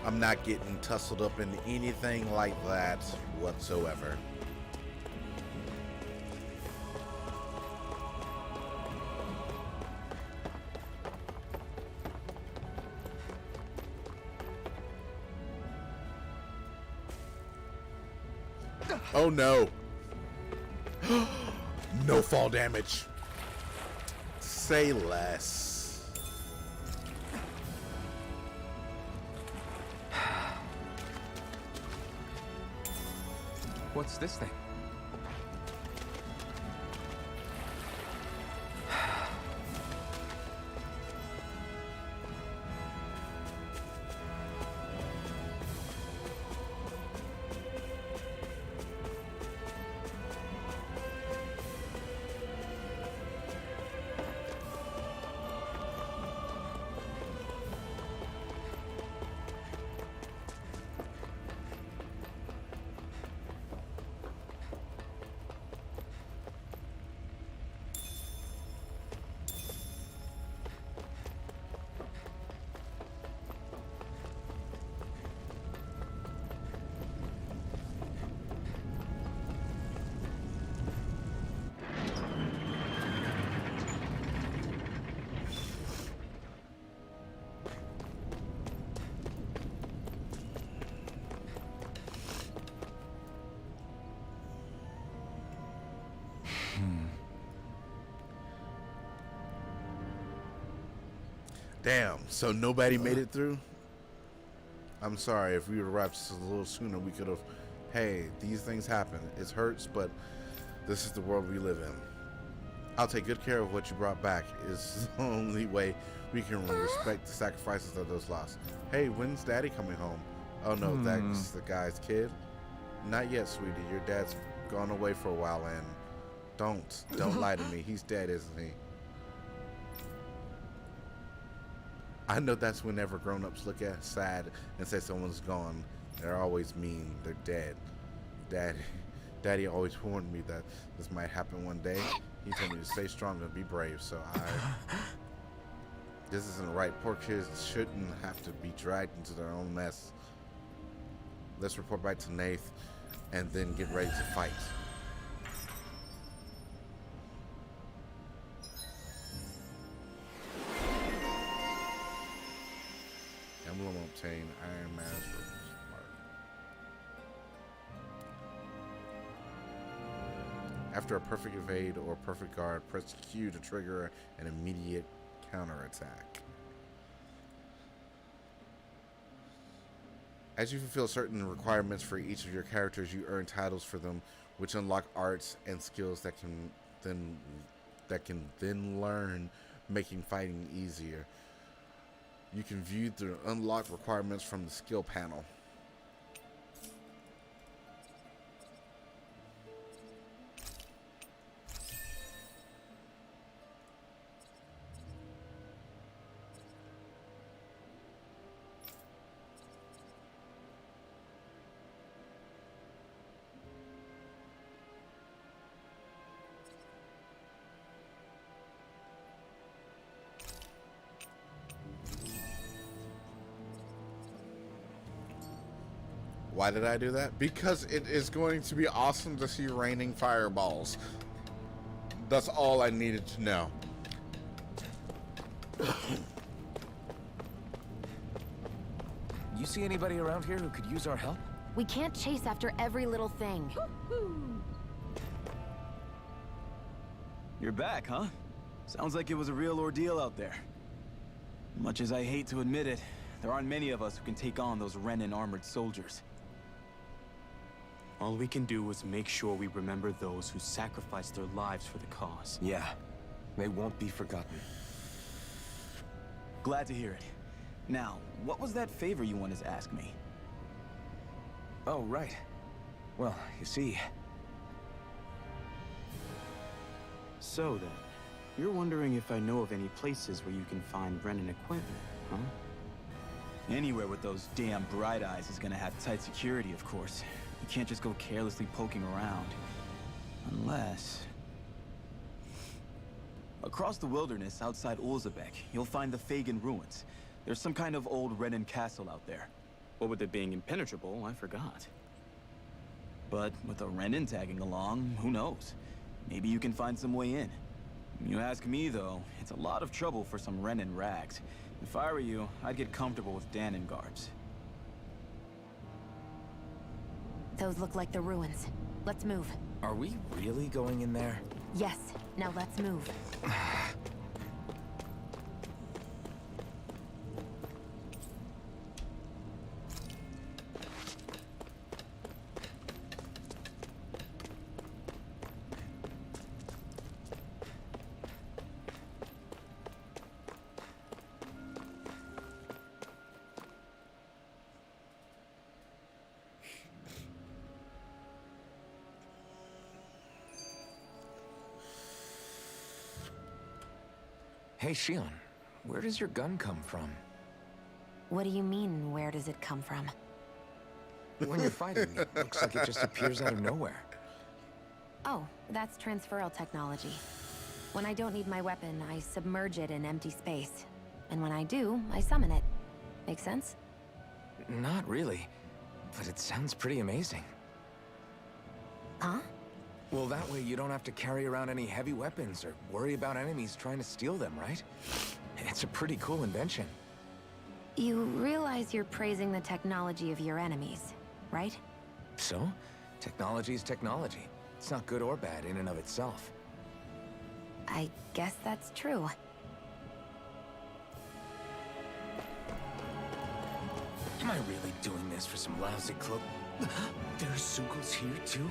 I'm not getting tussled up into anything like that whatsoever. Oh no. No fall damage. Say less. What's this thing? Damn, so nobody made it through? I'm sorry, if we would have wrapped this a little sooner, we could have, hey, these things happen. It hurts, but this is the world we live in. I'll take good care of what you brought back. Is the only way we can respect the sacrifices of those lost. Hey, when's Daddy coming home? Oh no, that's the guy's kid? Not yet, sweetie. Your dad's gone away for a while, and don't lie to me. He's dead, isn't he? I know that's whenever grown-ups look at sad and say someone's gone, they're always mean. They're dead. Daddy always warned me that this might happen one day. He told me to stay strong and be brave, so this isn't right. Poor kids shouldn't have to be dragged into their own mess. Let's report back to Nath and then get ready to fight. Emblem obtained. Iron Mask. After a perfect evade or perfect guard, press Q to trigger an immediate counterattack. As you fulfill certain requirements for each of your characters, you earn titles for them, which unlock arts and skills that can then learn, making fighting easier. You can view the unlocked requirements from the skill panel. Why did I do that? Because it is going to be awesome to see raining fireballs. That's all I needed to know. You see anybody around here who could use our help? We can't chase after every little thing. You're back, huh? Sounds like it was a real ordeal out there. Much as I hate to admit it, there aren't many of us who can take on those Renan armored soldiers. All we can do is make sure we remember those who sacrificed their lives for the cause. Yeah, they won't be forgotten. Glad to hear it. Now, what was that favor you wanted to ask me? Oh, right. Well, you see... So then, you're wondering if I know of any places where you can find Renan equipment, huh? Anywhere with those damn bright eyes is gonna have tight security, of course. You can't just go carelessly poking around. Unless... Across the wilderness outside Ulzebek, you'll find the Fagin ruins. There's some kind of old Renan castle out there. What with it being impenetrable, I forgot. But with a Renan tagging along, who knows? Maybe you can find some way in. You ask me, though, it's a lot of trouble for some Renan rags. If I were you, I'd get comfortable with Danon guards. Those look like the ruins. Let's move. Are we really going in there? Yes. Now let's move. Hey, Shion, where does your gun come from? What do you mean, where does it come from? When you're fighting, it looks like it just appears out of nowhere. Oh, that's transferal technology. When I don't need my weapon, I submerge it in empty space. And when I do, I summon it. Make sense? Not really, but it sounds pretty amazing. Huh? Well, that way you don't have to carry around any heavy weapons or worry about enemies trying to steal them, right? It's a pretty cool invention. You realize you're praising the technology of your enemies, right? So, technology's technology. It's not good or bad in and of itself. I guess that's true. Am I really doing this for some lousy cloak? There's Zugals here, too?